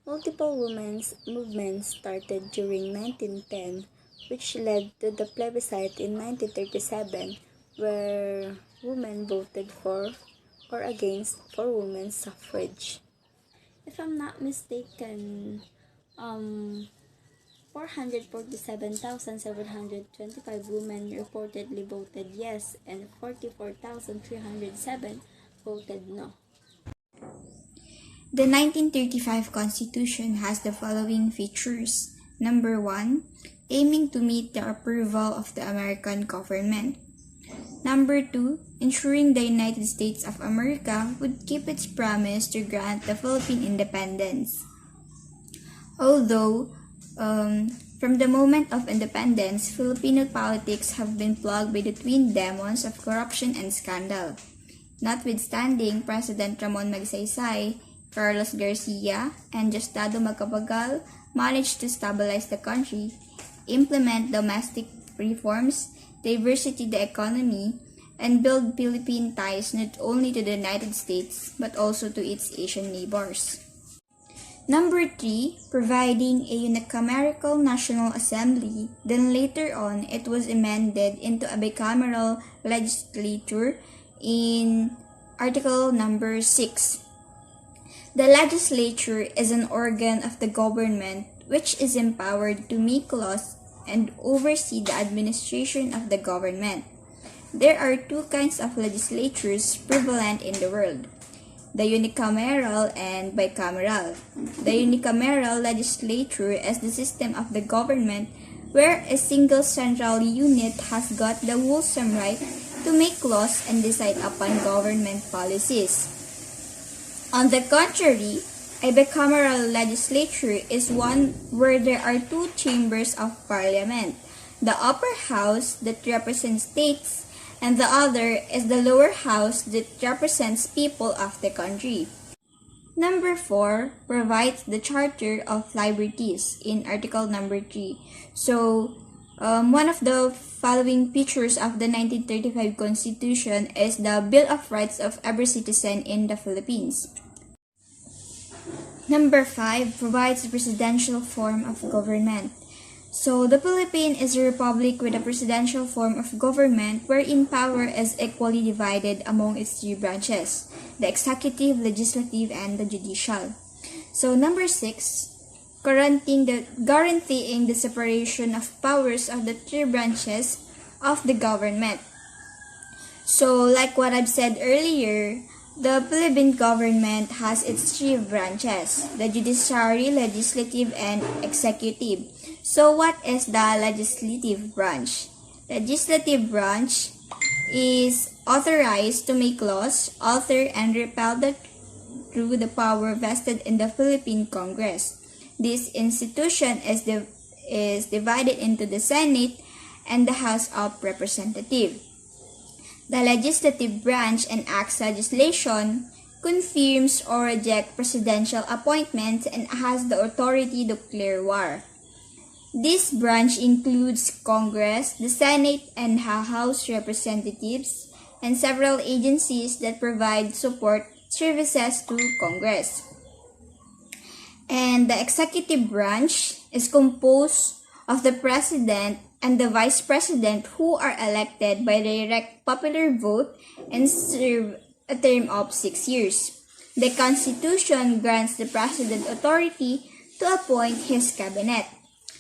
Multiple women's movements started during 1910, which led to the plebiscite in 1937, where women voted for or against for women's suffrage. If I'm not mistaken, 447,725 women reportedly voted yes and 44,307 voted no. The 1935 Constitution has the following features. Number 1, aiming to meet the approval of the American government. Number 2, ensuring the United States of America would keep its promise to grant the Philippine independence. Although, from the moment of independence, Filipino politics have been plagued by the twin demons of corruption and scandal. Notwithstanding, President Ramon Magsaysay, Carlos Garcia, and Diosdado Macapagal managed to stabilize the country, implement domestic reforms, diversify the economy, and build Philippine ties not only to the United States but also to its Asian neighbors. Number 3, providing a unicameral National Assembly, then later on it was amended into a bicameral legislature in Article number 6. The legislature is an organ of the government which is empowered to make laws and oversee the administration of the government. There are two kinds of legislatures prevalent in the world, the unicameral and bicameral. The unicameral legislature is the system of the government where a single central unit has got the wholesome right to make laws and decide upon government policies. On the contrary, a bicameral legislature is one where there are two chambers of parliament, the upper house that represents states, and the other is the lower house that represents people of the country. Number 4 provides the Charter of Liberties in Article number 3. So, one of the following features of the 1935 Constitution is the Bill of Rights of every citizen in the Philippines. Number 5 provides the presidential form of government. So, the Philippines is a republic with a presidential form of government wherein power is equally divided among its three branches, the executive, legislative, and the judicial. So, number 6, guaranteeing the separation of powers of the three branches of the government. So, like what I've said earlier, the Philippine government has its three branches, the judiciary, legislative, and executive. So, what is the legislative branch? The legislative branch is authorized to make laws, alter, and repeal through the power vested in the Philippine Congress. This institution is divided into the Senate and the House of Representatives. The legislative branch enacts legislation, confirms or rejects presidential appointments, and has the authority to declare war. This branch includes Congress, the Senate, and House Representatives, and several agencies that provide support services to Congress. And the executive branch is composed of the President and the Vice President who are elected by direct popular vote and serve a term of 6 years. The Constitution grants the President authority to appoint his cabinet.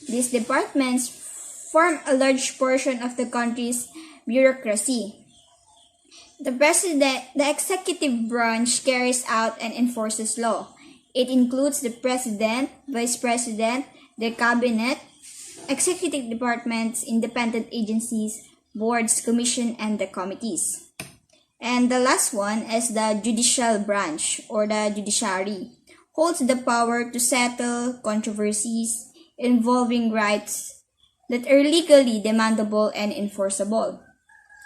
These departments form a large portion of the country's bureaucracy. The executive branch carries out and enforces law. It includes the President, Vice President, the Cabinet, executive departments, independent agencies, boards, commission, and the committees. And the last one is the judicial branch or the judiciary, holds the power to settle controversies involving rights that are legally demandable and enforceable.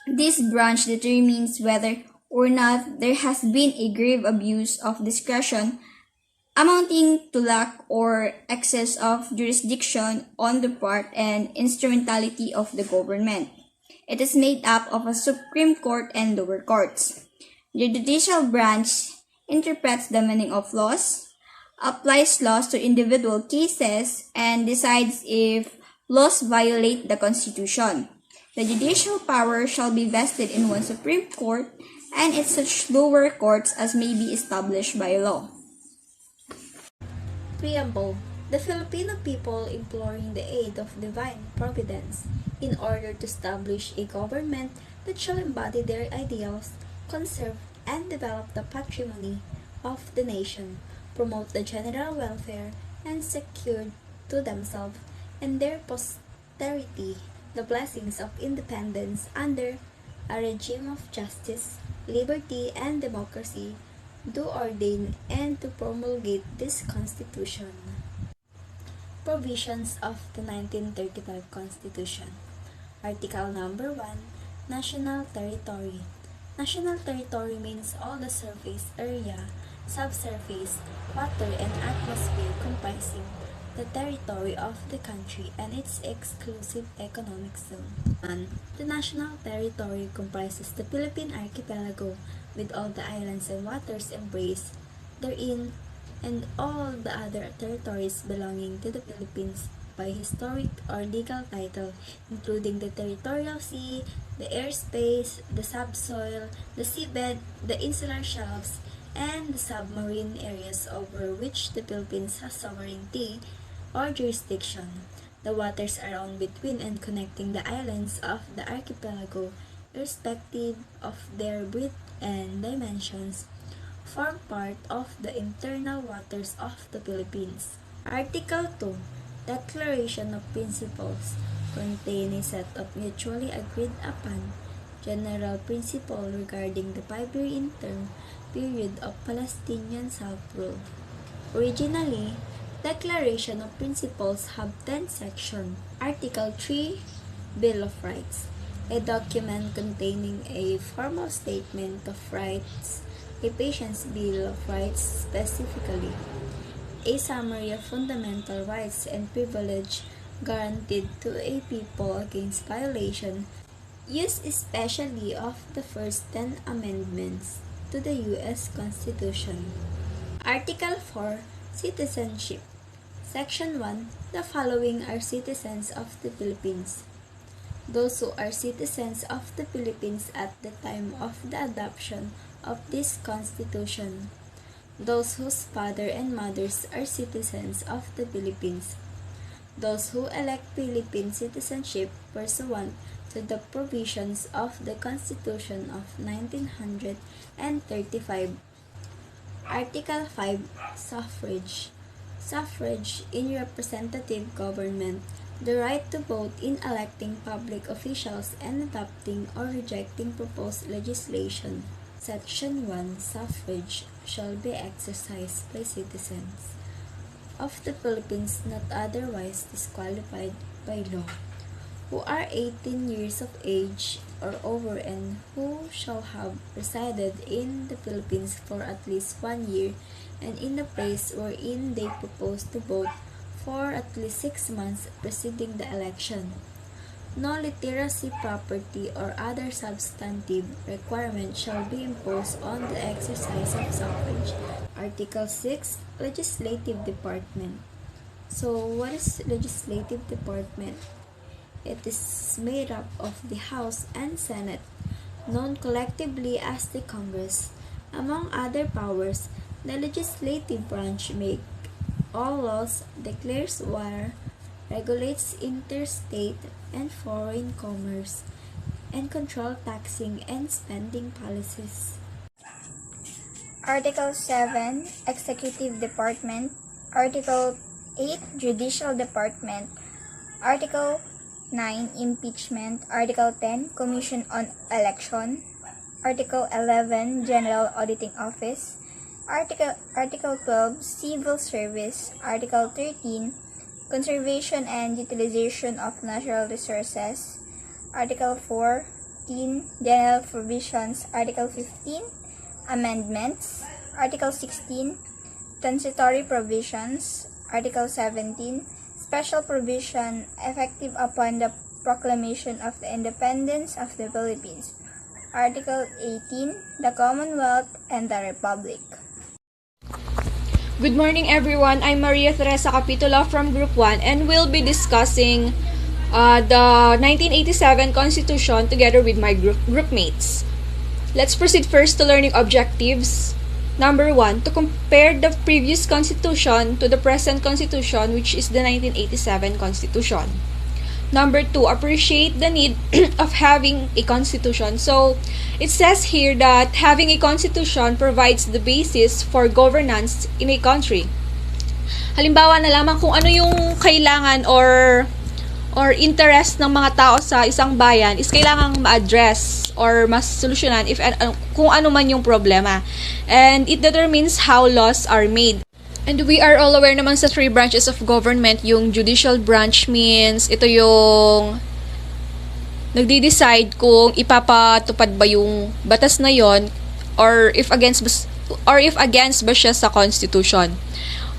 This branch determines whether or not there has been a grave abuse of discretion amounting to lack or excess of jurisdiction on the part and instrumentality of the government. It is made up of a Supreme Court and lower courts. The judicial branch interprets the meaning of laws, applies laws to individual cases, and decides if laws violate the Constitution. The judicial power shall be vested in one Supreme Court and in such lower courts as may be established by law. Preamble. The Filipino people imploring the aid of divine providence in order to establish a government that shall embody their ideals, conserve and develop the patrimony of the nation, promote the general welfare, and secure to themselves and their posterity the blessings of independence under a regime of justice, liberty, and democracy, do ordain and to promulgate this Constitution. Provisions of the 1935 Constitution. Article number 1. National Territory. National territory means all the surface area, subsurface, water, and atmosphere comprising the territory of the country and its exclusive economic zone. The national territory comprises the Philippine archipelago with all the islands and waters embraced therein and all the other territories belonging to the Philippines by historic or legal title, including the territorial sea, the airspace, the subsoil, the seabed, the insular shelves, and the submarine areas over which the Philippines has sovereignty or jurisdiction. The waters around, between, and connecting the islands of the archipelago, irrespective of their breadth and dimensions, form part of the internal waters of the Philippines. Article 2. Declaration of Principles contain a set of mutually agreed upon general principles regarding the 5-year interim period of Palestinian self-rule. Originally, Declaration of Principles have 10 sections. Article 3, Bill of Rights, a document containing a formal statement of rights, a patient's Bill of Rights specifically, a summary of fundamental rights and privilege guaranteed to a people against violation, use especially of the first 10 amendments to the U.S. Constitution. Article 4, Citizenship. Section 1. The following are citizens of the Philippines: those who are citizens of the Philippines at the time of the adoption of this Constitution, those whose father and mothers are citizens of the Philippines, those who elect Philippine citizenship pursuant to the provisions of the Constitution of 1935. Article 5. Suffrage. Suffrage in representative government, the right to vote in electing public officials and adopting or rejecting proposed legislation. Section 1. Suffrage shall be exercised by citizens of the Philippines not otherwise disqualified by law, who are 18 years of age or over and who shall have resided in the Philippines for at least 1 year and in the place wherein they propose to vote for at least 6 months preceding the election. No literacy, property, or other substantive requirement shall be imposed on the exercise of suffrage. Article 6. Legislative Department. So, what is Legislative Department? It is made up of the House and Senate, known collectively as the Congress. Among other powers, the legislative branch makes all laws, declares war, regulates interstate and foreign commerce, and control taxing and spending policies. Article 7, Executive Department. Article 8, Judicial Department. Article 9, Impeachment. Article 10, Commission on Election. Article 11, General Auditing Office. Article 12, Civil Service. Article 13, Conservation and Utilization of Natural Resources. Article 14, General Provisions. Article 15, Amendments. Article 16, Transitory Provisions. Article 17, Special Provision effective upon the Proclamation of the Independence of the Philippines. Article 18, the Commonwealth and the Republic. Good morning everyone, I'm Maria Teresa Capitula from Group 1 and we'll be discussing the 1987 Constitution together with my groupmates. Let's proceed first to learning objectives. Number 1, to compare the previous Constitution to the present Constitution, which is the 1987 Constitution. Number 2, appreciate the need of having a Constitution. So, it says here that having a Constitution provides the basis for governance in a country. Halimbawa na lamang kung ano yung kailangan or interest ng mga tao sa isang bayan is kailangang ma-address or mas-solusyonan kung ano man yung problema. And it determines how laws are made. And we are all aware naman sa 3 branches of government. Yung judicial branch means ito yung nagde-decide kung ipapatupad ba yung batas na yon or if against ba siya sa constitution.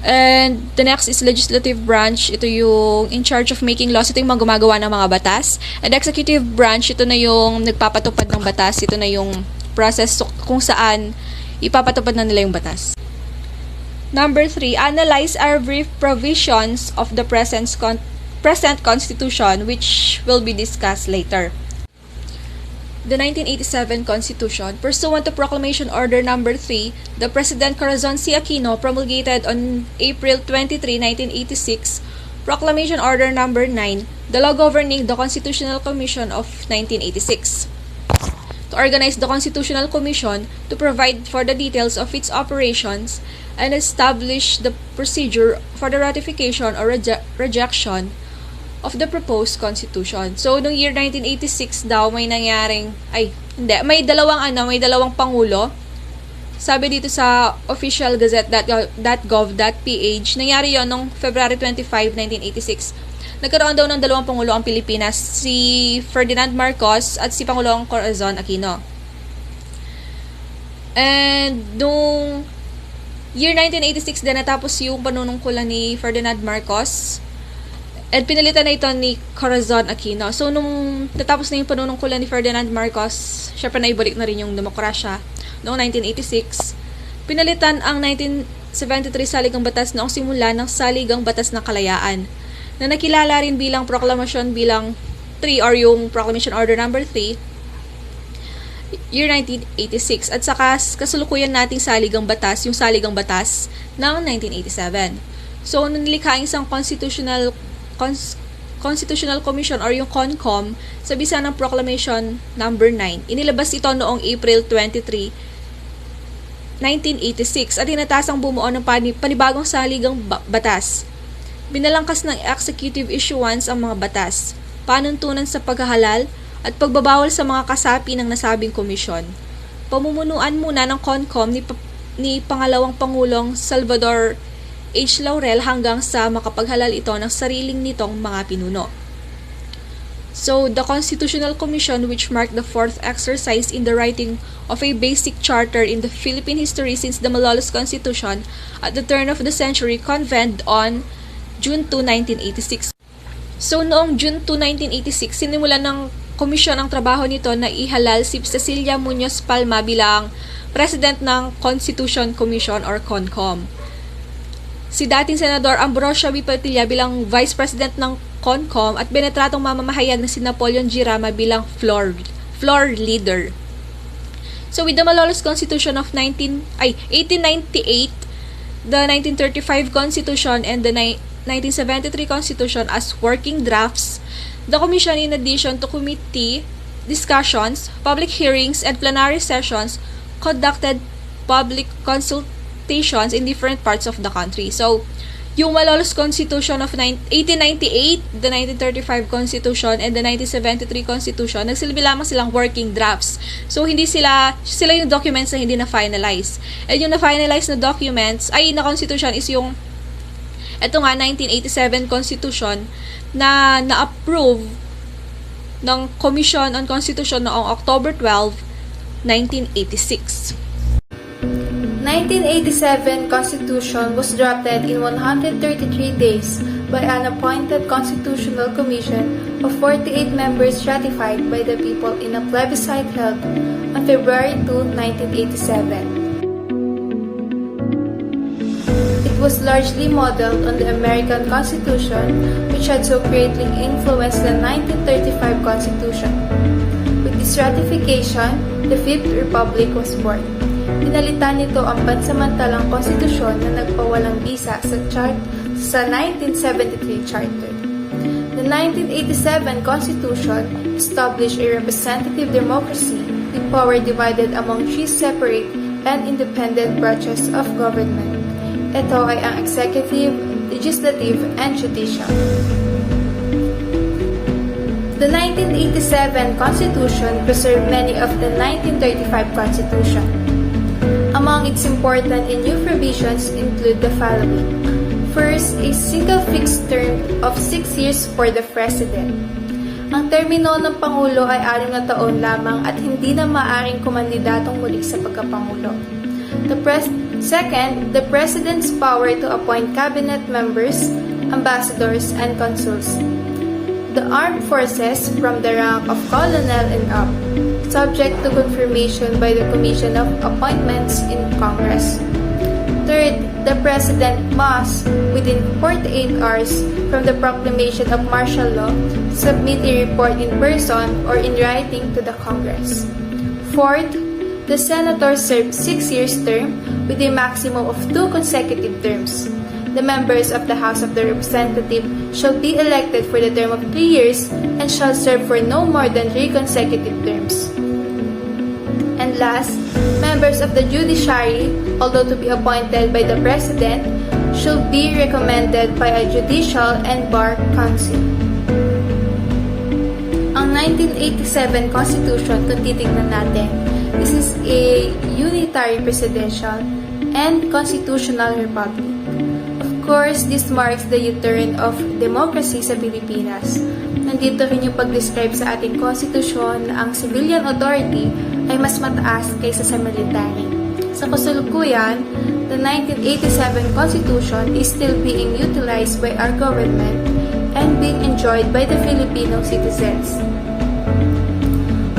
And the next is legislative branch. Ito yung in charge of making laws. Ito yung mga gumagawa ng mga batas. And executive branch, ito na yung nagpapatupad ng batas. Ito na yung process kung saan ipapatupad na nila yung batas. Number 3, analyze our brief provisions of the present Constitution, which will be discussed later. The 1987 Constitution, pursuant to Proclamation Order Number 3, the President Corazon C. Aquino promulgated on April 23, 1986, Proclamation Order Number 9, the law governing the Constitutional Commission of 1986. To organize the Constitutional Commission, to provide for the details of its operations, and establish the procedure for the ratification or rejection of the proposed Constitution. So, noong year 1986 daw, may may dalawang pangulo. Sabi dito sa official gazette.gov.ph, nangyari yon noong February 25, 1986. Nagkaroon daw ng dalawang pangulo ang Pilipinas, si Ferdinand Marcos at si Pangulong Corazon Aquino. And noong year 1986 din natapos yung panunungkulan ni Ferdinand Marcos at pinalitan na ito ni Corazon Aquino. So, nung natapos na yung panunungkulan ni Ferdinand Marcos, syempre naibalik na rin yung demokrasya noong 1986. Pinalitan ang 1973 Saligang Batas noong simula ng Saligang Batas ng Kalayaan na nakilala rin bilang Proclamation bilang 3 or yung Proclamation Order Number 3 year 1986 at saka kasulukuyan nating Saligang Batas, yung Saligang Batas ng 1987. So, nung nilikha ang isang Constitutional Commission or yung CONCOM sa bisa ng Proclamation Number 9. Inilabas ito noong April 23, 1986 at inatasang bumuo ng panibagong Saligang Batas. Binalangkas ng executive issuance ang mga batas, panuntunan sa paghahalal at pagbabawal sa mga kasapi ng nasabing komisyon. Pamumunuan muna ng CONCOM ni pangalawang Pangulong Salvador H. Laurel hanggang sa makapaghalal ito ng sariling nitong mga pinuno. So, the Constitutional Commission, which marked the 4th exercise in the writing of a basic charter in the Philippine history since the Malolos Constitution at the turn of the century, convened on June 2, 1986. So, noong June 2, 1986, sinimulan ng komisyon ang trabaho nito na ihalal si Cecilia Muñoz Palma bilang President ng Constitution Commission or CONCOM. Si dating Senador Ambrosio V. Padilla bilang Vice President ng CONCOM at binatratong mamamahayag na si Napoleon G. Rama bilang floor leader. So, with the Malolos Constitution of 1898, the 1935 Constitution and the 1973 Constitution as working drafts, the Commission, in addition to committee discussions, public hearings, and plenary sessions, conducted public consultations in different parts of the country. So, yung Malolos Constitution of 1898, the 1935 Constitution, and the 1973 Constitution, nagsilbi lamang silang working drafts. So, hindi sila yung documents na hindi na-finalize. And yung na-finalize na documents, na Constitution is yung, eto nga, 1987 Constitution, na na-approve ng Commission on Constitution noong October 12, 1986. 1987 Constitution was drafted in 133 days by an appointed Constitutional Commission of 48 members ratified by the people in a plebiscite held on February 2, 1987. It was largely modeled on the American Constitution, which had so greatly influenced the 1935 Constitution. With its ratification, the Fifth Republic was born. Pinalitan nito ang pansamantalang konstitusyon na nagpawalang bisa sa 1973 Charter. The 1987 Constitution established a representative democracy with power divided among three separate and independent branches of government. Ito ay ang executive, legislative, and judicial. The 1987 Constitution preserved many of the 1935 Constitution. Among its important and new provisions include the following. First, a single fixed term of 6 years for the President. Ang termino ng Pangulo ay 6 na taon lamang at hindi na maaaring kumandidatong muli sa pagkapangulo. Second, the President's power to appoint cabinet members, ambassadors, and consuls. The armed forces from the rank of colonel and up, subject to confirmation by the Commission of Appointments in Congress. Third, the President must, within 48 hours from the proclamation of martial law, submit a report in person or in writing to the Congress. Fourth, the Senators serve 6 years term with a maximum of 2 consecutive terms. The members of the House of the Representatives shall be elected for the term of 3 years and shall serve for no more than 3 consecutive terms. And last, members of the judiciary, although to be appointed by the President, shall be recommended by a judicial and bar council. Ang 1987 Constitution, kung titignan natin, this is a unitary presidential and constitutional republic. Of course, this marks the U-turn of democracy sa Pilipinas. Nandito rin yung pag-describe sa ating konstitusyon na ang civilian authority ay mas mataas kaysa sa military. Sa kasalukuyan, the 1987 Constitution is still being utilized by our government and being enjoyed by the Filipino citizens.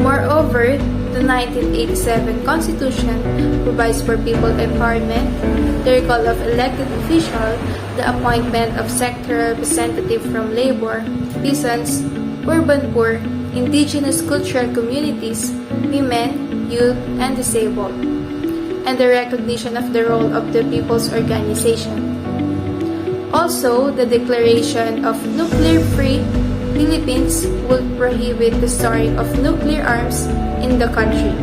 Moreover, the 1987 Constitution provides for people empowerment, the recall of elected officials, the appointment of sector representative from labor, peasants, urban poor, indigenous cultural communities, women, youth, and disabled, and the recognition of the role of the people's organization. Also, the declaration of nuclear-free Philippines will prohibit the storing of nuclear arms in the country.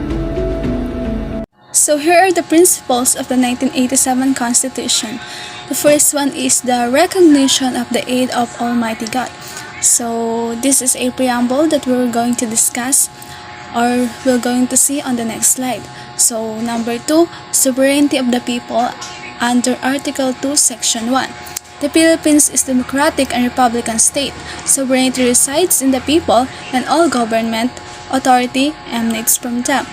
So here are the principles of the 1987 Constitution. The first one is the recognition of the aid of Almighty God. So this is a preamble that we're going to discuss or we're going to see on the next slide. So number 2, sovereignty of the people under Article 2, Section 1. The Philippines is a democratic and republican state. Sovereignty resides in the people and all government authority emanates from them.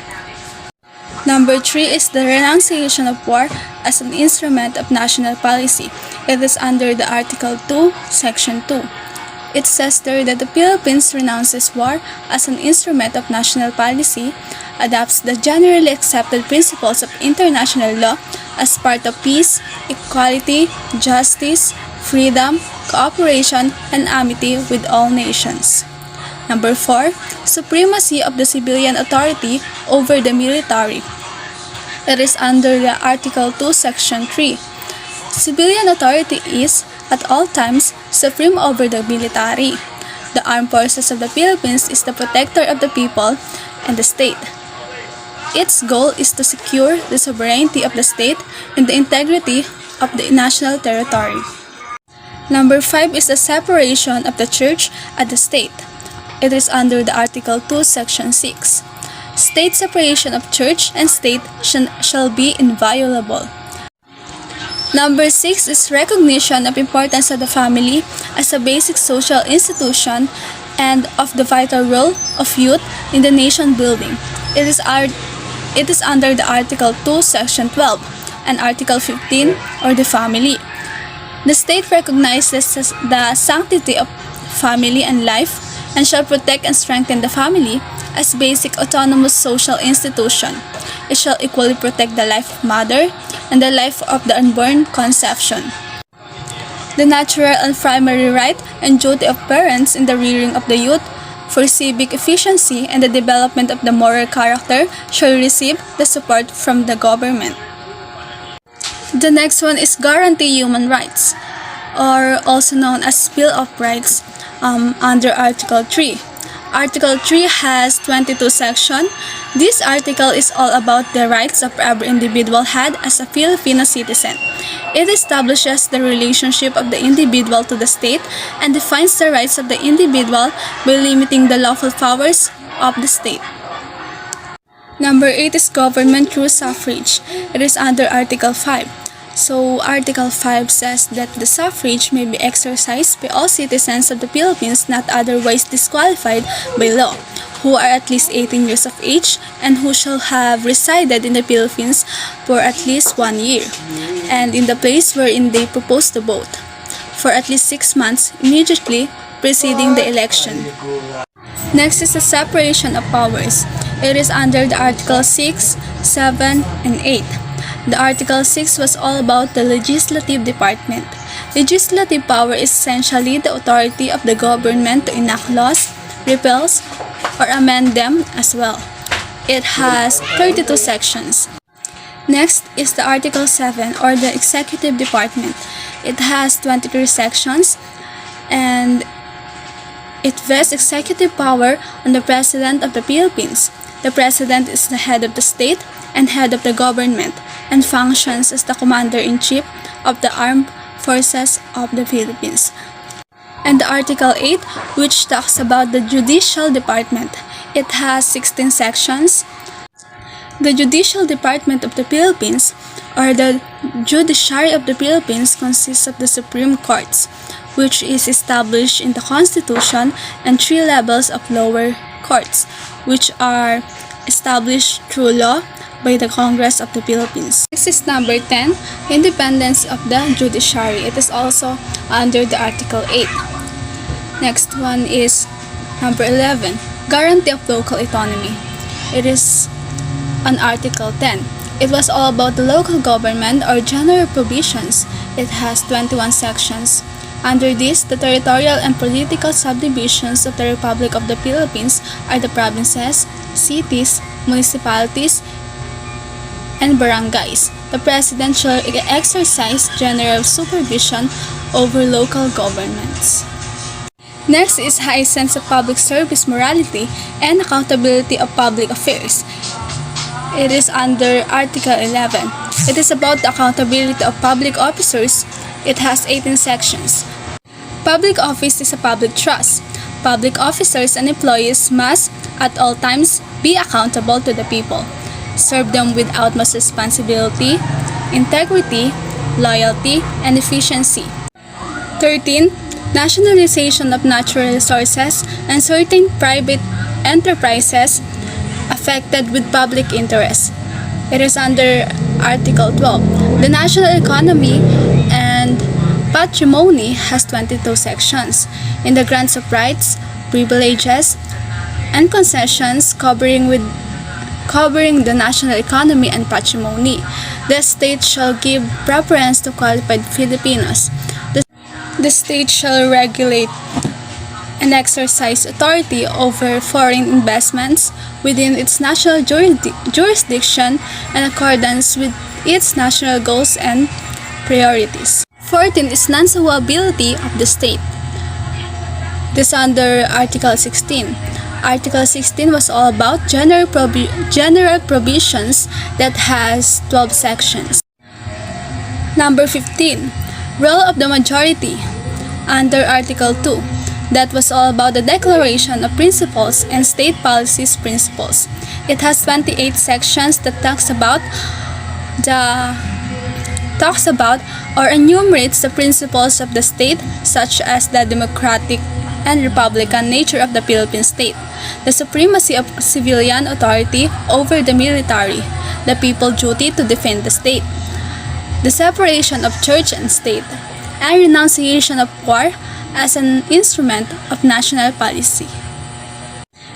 Number 3 is the renunciation of war as an instrument of national policy. It is under the Article 2, Section 2. It says there that the Philippines renounces war as an instrument of national policy, adopts the generally accepted principles of international law as part of peace, equality, justice, freedom, cooperation, and amity with all nations. Number 4, supremacy of the civilian authority over the military. It is under the Article 2, Section 3. Civilian authority is, at all times, supreme over the military. The armed forces of the Philippines is the protector of the people and the state. its goal is to secure the sovereignty of the state and the integrity of the national territory. Number 5 is the separation of the church and the state. It is under the Article 2, Section 6. State separation of church and state shall be inviolable. Number 6 is recognition of importance of the family as a basic social institution and of the vital role of youth in the nation building. It is under the Article 2, Section 12 and Article 15, or the family. The state recognizes the sanctity of family and life and shall protect and strengthen the family as basic autonomous social institution. It shall equally protect the life of mother and the life of the unborn conception. The natural and primary right and duty of parents in the rearing of the youth for civic efficiency and the development of the moral character shall receive the support from the government. The next one is guarantee human rights, or also known as Bill of Rights, under Article 3. Article 3 has 22 sections. This article is all about the rights of every individual had as a Filipino citizen. It establishes the relationship of the individual to the state and defines the rights of the individual by limiting the lawful powers of the state. Number 8 is government through suffrage. It is under Article 5. So, Article 5 says that the suffrage may be exercised by all citizens of the Philippines not otherwise disqualified by law, who are at least 18 years of age and who shall have resided in the Philippines for at least 1 year, and in the place wherein they propose to vote, for at least 6 months immediately preceding the election. Next is the separation of powers. It is under the Article 6, 7, and 8. The Article 6 was all about the legislative department. Legislative power is essentially the authority of the government to enact laws, repeal, or amend them as well. It has 32 sections. Next is the Article 7, or the executive department. It has 23 sections and it vests executive power on the President of the Philippines. The President is the head of the state and head of the government and functions as the Commander-in-Chief of the Armed Forces of the Philippines. And the Article 8, which talks about the Judicial Department. It has 16 sections. The Judicial Department of the Philippines, or the Judiciary of the Philippines, consists of the Supreme Courts, which is established in the Constitution, and 3 levels of lower courts, which are established through law by the Congress of the Philippines. This is number 10, independence of the judiciary. It is also under the Article 8. Next one is number 11, guarantee of local autonomy. It is on Article 10. It was all about the local government or general provisions. It has 21 sections. Under this, the territorial and political subdivisions of the Republic of the Philippines are the provinces, cities, municipalities, and barangays. The President shall exercise general supervision over local governments. Next is high sense of public service morality and accountability of public affairs. It is under Article 11. It is about the accountability of public officers. It has 18 sections. Public office is a public trust. Public officers and employees must, at all times, be accountable to the people. Serve them with utmost responsibility, integrity, loyalty, and efficiency. 13. Nationalization of natural resources and certain private enterprises affected with public interest. It is under Article 12. The national economy and patrimony has 22 sections. In the grants of rights, privileges, and concessions covering the national economy and patrimony, the state shall give preference to qualified Filipinos. The state shall regulate and exercise authority over foreign investments within its national jurisdiction in accordance with its national goals and priorities. 14 is non-suability of the state. This under Article 16. Article 16 was all about general provisions that has 12 sections. Number 15, role of the majority under Article 2. That was all about the Declaration of Principles and State Policies Principles. It has 28 sections that the talks about or enumerates the principles of the state, such as the democratic and republican nature of the Philippine state, the supremacy of civilian authority over the military, the people's duty to defend the state, the separation of church and state, and renunciation of war as an instrument of national policy.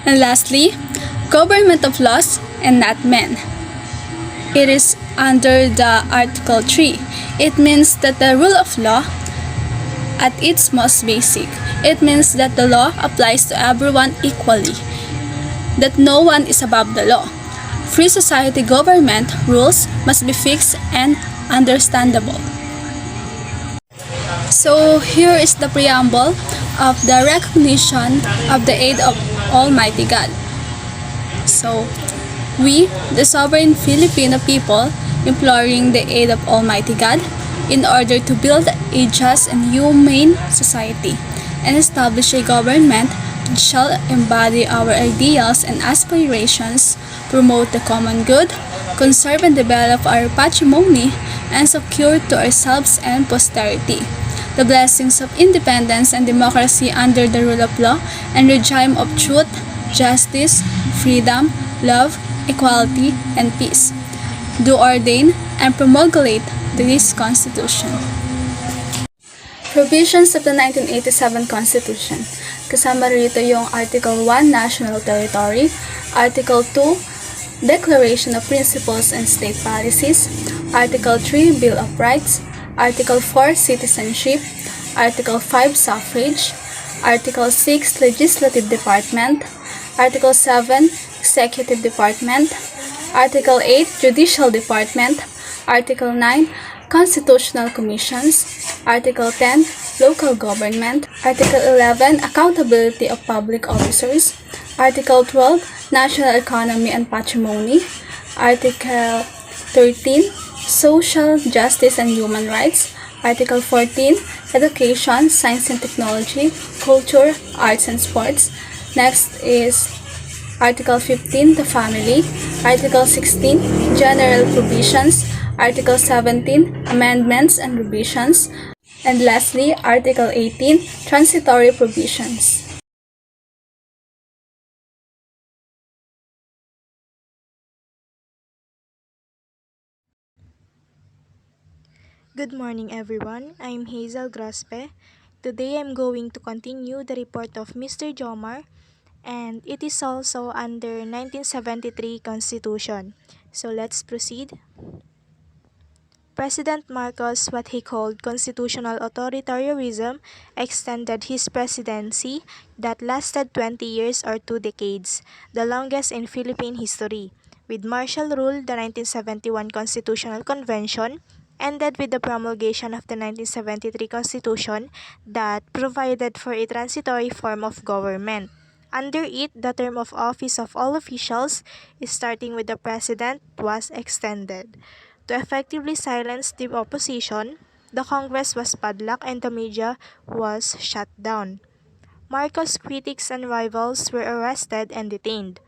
And lastly, government of laws and not men. It is under the Article 3. It means that the rule of law at its most basic. It means that the law applies to everyone equally, that no one is above the law. Free society government rules must be fixed and understandable. So here is the preamble of the recognition of the aid of Almighty God. So we, the sovereign Filipino people, imploring the aid of Almighty God in order to build a just and humane society and establish a government that shall embody our ideals and aspirations, promote the common good, conserve and develop our patrimony, and secure to ourselves and posterity the blessings of independence and democracy under the rule of law and regime of truth, justice, freedom, love, equality, and peace. Do ordain and promulgate this Constitution. Provisions of the 1987 Constitution. Kasama rito yung Article 1, National Territory, Article 2, Declaration of Principles and State Policies, Article 3, Bill of Rights, Article 4, Citizenship, Article 5, Suffrage, Article 6, Legislative Department, Article 7, Executive Department, Article 8, Judicial Department, Article 9, Constitutional Commissions, Article 10, Local Government, Article 11, Accountability of Public Officers, Article 12, National Economy and Patrimony, Article 13, Social Justice and Human Rights, Article 14, Education, Science and Technology, Culture, Arts and Sports. Next is Article 15, the Family, Article 16, General Provisions, Article 17, Amendments and Revisions, and lastly, Article 18, Transitory Provisions. Good morning everyone, I'm Hazel Graspe. Today I'm going to continue the report of Mr. Jomar, and it is also under 1973 Constitution. So let's proceed. President Marcos, what he called constitutional authoritarianism, extended his presidency that lasted 20 years or 2 decades, the longest in Philippine history. With martial rule, the 1971 Constitutional Convention ended with the promulgation of the 1973 Constitution that provided for a transitory form of government. Under it, the term of office of all officials, starting with the president, was extended. To effectively silence the opposition, the Congress was padlocked and the media was shut down. Marcos' critics and rivals were arrested and detained.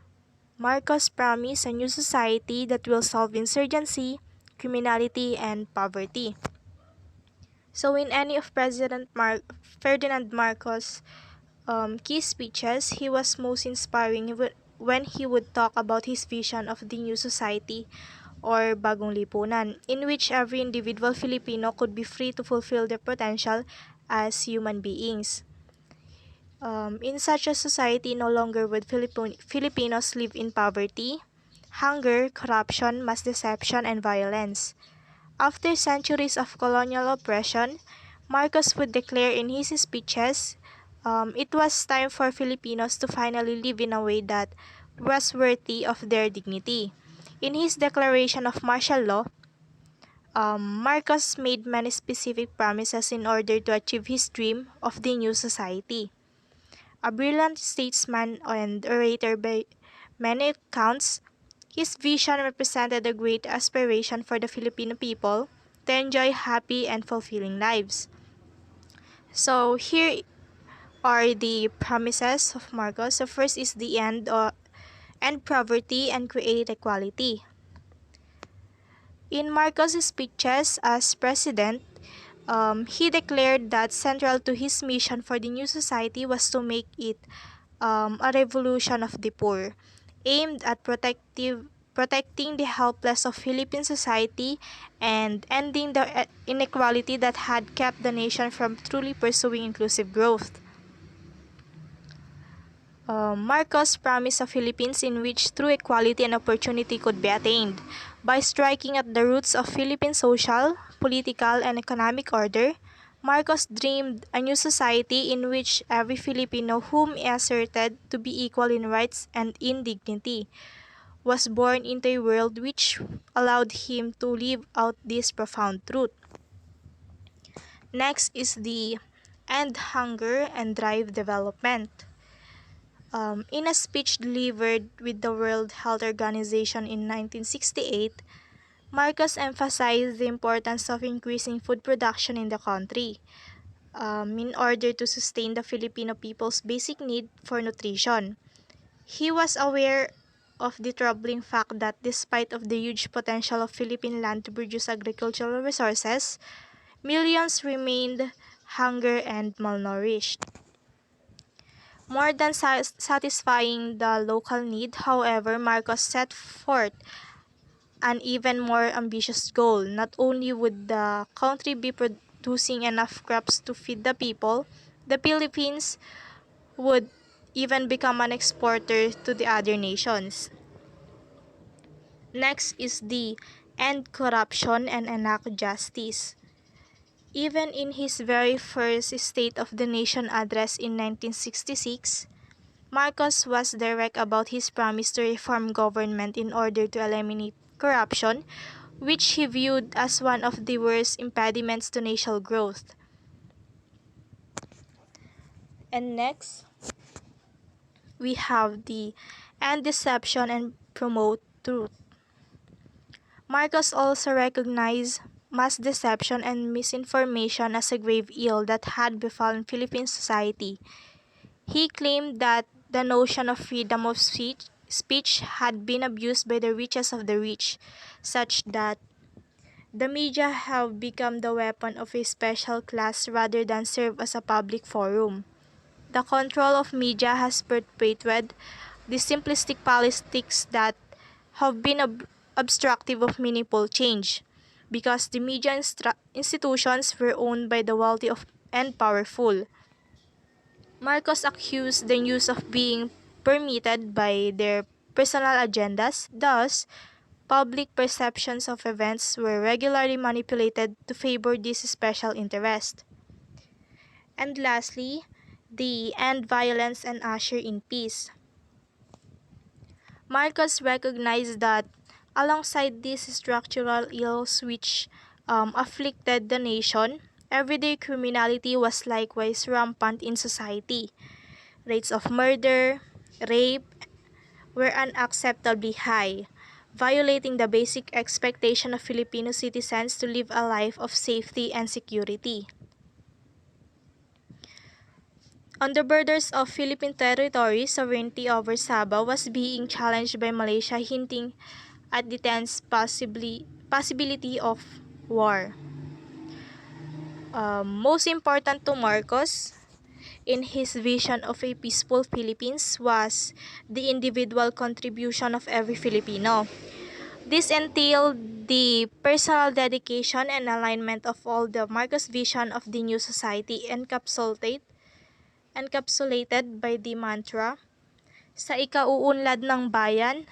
Marcos promised a new society that will solve insurgency, criminality, and poverty. So in any of Ferdinand Marcos' key speeches, he was most inspiring when he would talk about his vision of the new society or bagong lipunan, in which every individual Filipino could be free to fulfill their potential as human beings. In such a society, no longer would Filipinos live in poverty, hunger, corruption, mass deception, and violence. After centuries of colonial oppression, Marcos would declare in his speeches, it was time for Filipinos to finally live in a way that was worthy of their dignity. In his declaration of martial law, Marcos made many specific promises in order to achieve his dream of the new society. A brilliant statesman and orator by many accounts, his vision represented a great aspiration for the Filipino people to enjoy happy and fulfilling lives. So here are the promises of Marcos. So first is the end poverty and create equality. In Marcos' speeches as president, he declared that central to his mission for the new society was to make it a revolution of the poor, aimed at protecting the helpless of Philippine society and ending the inequality that had kept the nation from truly pursuing inclusive growth. Marcos promised a Philippines in which true equality and opportunity could be attained. By striking at the roots of Philippine social, political, and economic order, Marcos dreamed a new society in which every Filipino whom he asserted to be equal in rights and in dignity was born into a world which allowed him to live out this profound truth. Next is the end hunger and drive development. In a speech delivered with the World Health Organization in 1968, Marcos emphasized the importance of increasing food production in the country in order to sustain the Filipino people's basic need for nutrition. He was aware of the troubling fact that despite of the huge potential of Philippine land to produce agricultural resources, millions remained hunger and malnourished. More than satisfying the local need, however, Marcos set forth an even more ambitious goal. Not only would the country be producing enough crops to feed the people, the Philippines would even become an exporter to the other nations. Next is the end corruption and enact justice. Even in his very first State of the Nation address in 1966, Marcos was direct about his promise to reform government in order to eliminate corruption, which he viewed as one of the worst impediments to national growth. And next, we have the end deception and promote truth. Marcos also recognized mass deception and misinformation as a grave ill that had befallen Philippine society. He claimed that the notion of freedom of speech had been abused by the richest of the rich, such that the media have become the weapon of a special class rather than serve as a public forum. The control of media has perpetuated the simplistic politics that have been obstructive of meaningful change, because the media institutions were owned by the wealthy and powerful. Marcos accused the news of being permitted by their personal agendas. Thus, public perceptions of events were regularly manipulated to favor this special interest. And lastly, the end violence and usher in peace. Marcos recognized that alongside these structural ills which afflicted the nation, everyday criminality was likewise rampant in society. Rates of murder, rape were unacceptably high, violating the basic expectation of Filipino citizens to live a life of safety and security. On the borders of Philippine territory, sovereignty over Sabah was being challenged by Malaysia, hinting at the tense possibility of war. Most important to Marcos in his vision of a peaceful Philippines was the individual contribution of every Filipino. This entailed the personal dedication and alignment of all the Marcos vision of the new society encapsulated by the mantra, sa ikauunlad ng bayan,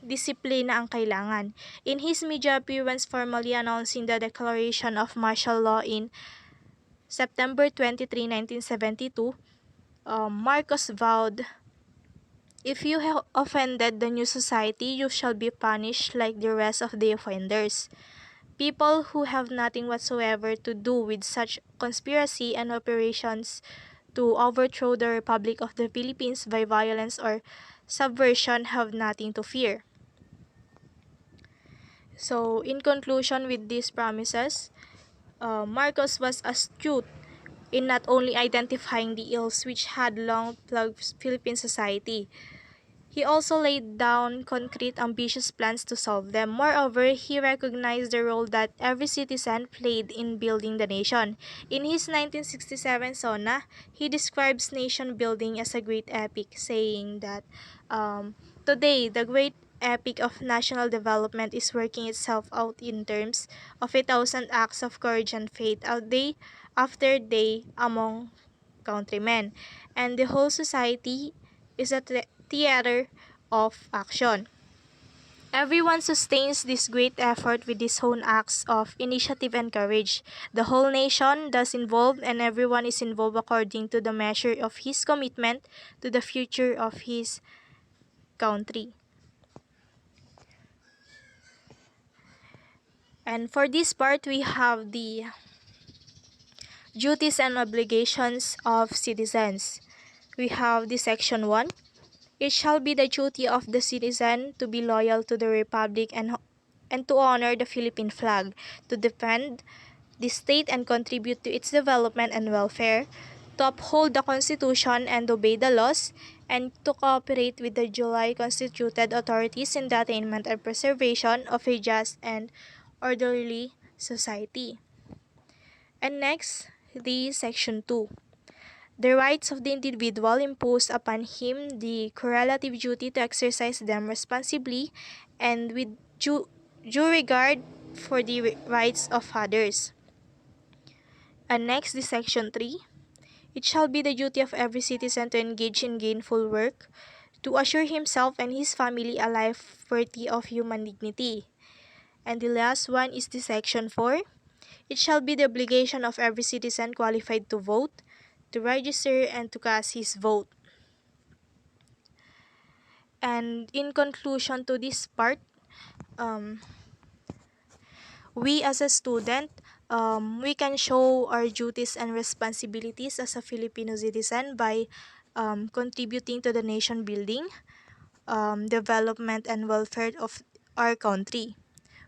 disiplina ang kailangan. In his media appearance formally announcing the declaration of martial law in September 23, 1972, Marcos vowed, "If you have offended the new society, you shall be punished like the rest of the offenders." People who have nothing whatsoever to do with such conspiracy and operations to overthrow the Republic of the Philippines by violence or subversion have nothing to fear. So, in conclusion with these promises, Marcos was astute in not only identifying the ills which had long plagued Philippine society. He also laid down concrete, ambitious plans to solve them. Moreover, he recognized the role that every citizen played in building the nation. In his 1967 Sona, he describes nation building as a great epic, saying that today the great epic of national development is working itself out in terms of 1,000 acts of courage and faith, a day after day among countrymen, and the whole society is a theater of action. Everyone sustains this great effort with his own acts of initiative and courage. The whole nation thus involved, and everyone is involved according to the measure of his commitment to the future of his country. And for this part, we have the duties and obligations of citizens. We have the section 1. It shall be the duty of the citizen to be loyal to the Republic and to honor the Philippine flag, to defend the state and contribute to its development and welfare, to uphold the Constitution and obey the laws, and to cooperate with the duly constituted authorities in the attainment and preservation of a just and orderly society. And next, the section 2. The rights of the individual impose upon him the correlative duty to exercise them responsibly and with due regard for the rights of others. And next, the section 3. It shall be the duty of every citizen to engage in gainful work, to assure himself and his family a life worthy of human dignity. And the last one is the section 4. It shall be the obligation of every citizen qualified to vote, to register, and to cast his vote. And in conclusion to this part, we as a student, we can show our duties and responsibilities as a Filipino citizen by contributing to the nation building, development, and welfare of our country.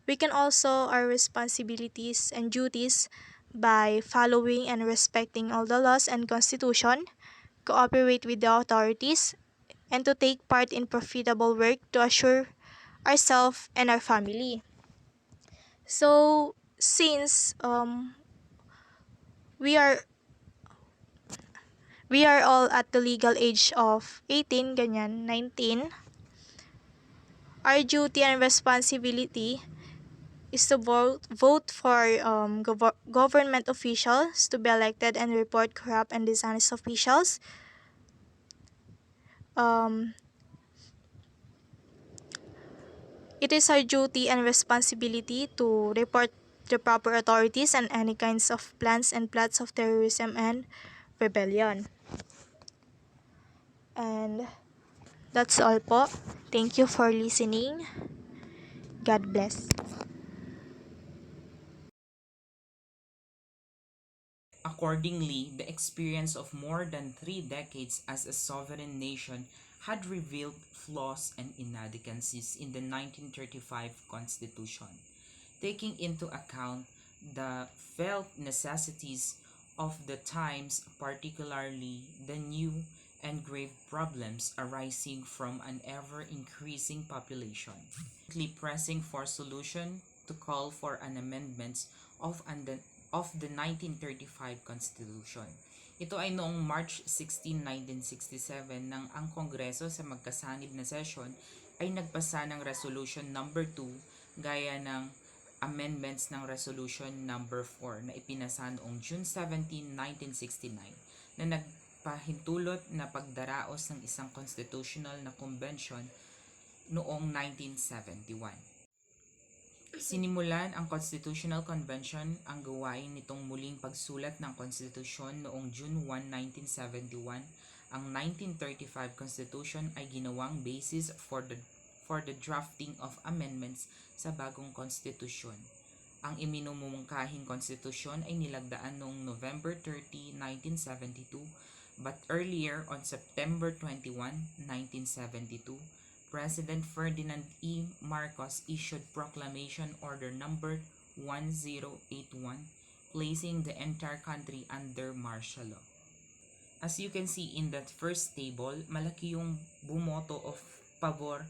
We can also our responsibilities and duties by following and respecting all the laws and constitution, cooperate with the authorities, and to take part in profitable work to assure ourselves and our family. So, since we are we are all at the legal age of 18, ganyan, 19, our duty and responsibility is to vote for government officials to be elected and report corrupt and dishonest officials. Um, it is our duty and responsibility to report the proper authorities and any kinds of plans and plots of terrorism and rebellion. And that's all po. Thank you for listening. God bless. Accordingly, the experience of more than 3 decades as a sovereign nation had revealed flaws and inadequacies in the 1935 Constitution, taking into account the felt necessities of the times, particularly the new and grave problems arising from an ever-increasing population. Pressing for solution to call for an amendment of the 1935 Constitution. Ito ay noong March 16, 1967 nang ang Kongreso sa magkasanib na session ay nagpasa ng Resolution number 2 gaya ng amendments ng Resolution number 4 na ipinasa noong June 17, 1969 na nagpahintulot na pagdaraos ng isang constitutional na convention noong 1971. Sinimulan ang Constitutional Convention ang gawain nitong muling pagsulat ng konstitusyon noong June 1, 1971. Ang 1935 Constitution ay ginawang basis for the drafting of amendments sa bagong konstitusyon. Ang iminumungkahing konstitusyon ay nilagdaan noong November 30, 1972 But earlier, on September 21, 1972, President Ferdinand E. Marcos issued Proclamation Order Number 1081, placing the entire country under martial law. As you can see in that first table, malaki yung bumoto of pabor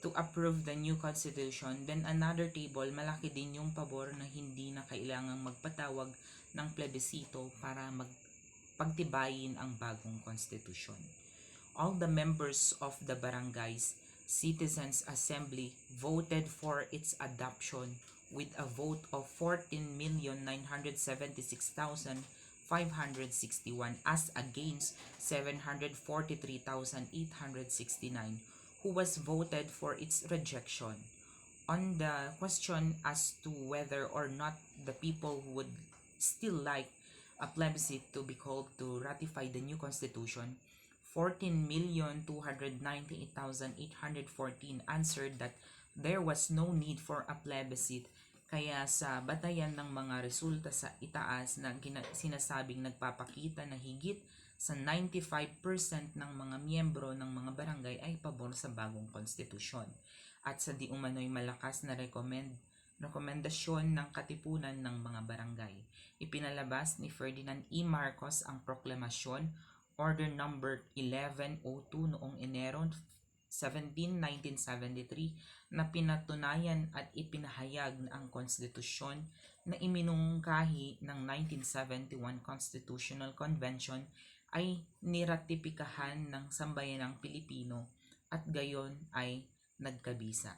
to approve the new constitution. Then another table, malaki din yung pabor na hindi na kailangang magpatawag ng plebisito para pagtibayin ang bagong konstitusyon. All the members of the barangays citizens assembly voted for its adoption with a vote of 14,976,561 as against 743,869 who was voted for its rejection. On the question as to whether or not the people would still like a plebiscite to be called to ratify the new constitution, 14,298,814 answered that there was no need for a plebiscite, kaya sa batayan ng mga resulta sa itaas na sinasabing nagpapakita na higit sa 95% ng mga miyembro ng mga barangay ay pabor sa bagong konstitusyon. At sa di umano'y malakas na rekomendasyon ng katipunan ng mga barangay, ipinalabas ni Ferdinand E. Marcos ang proklamasyon Order Number 1102 noong Enero 17, 1973 na pinatunayan at ipinahayag na ang konstitusyon na iminungkahi ng 1971 Constitutional Convention ay niratipikahan ng sambayanang Pilipino at gayon ay nagkabisa.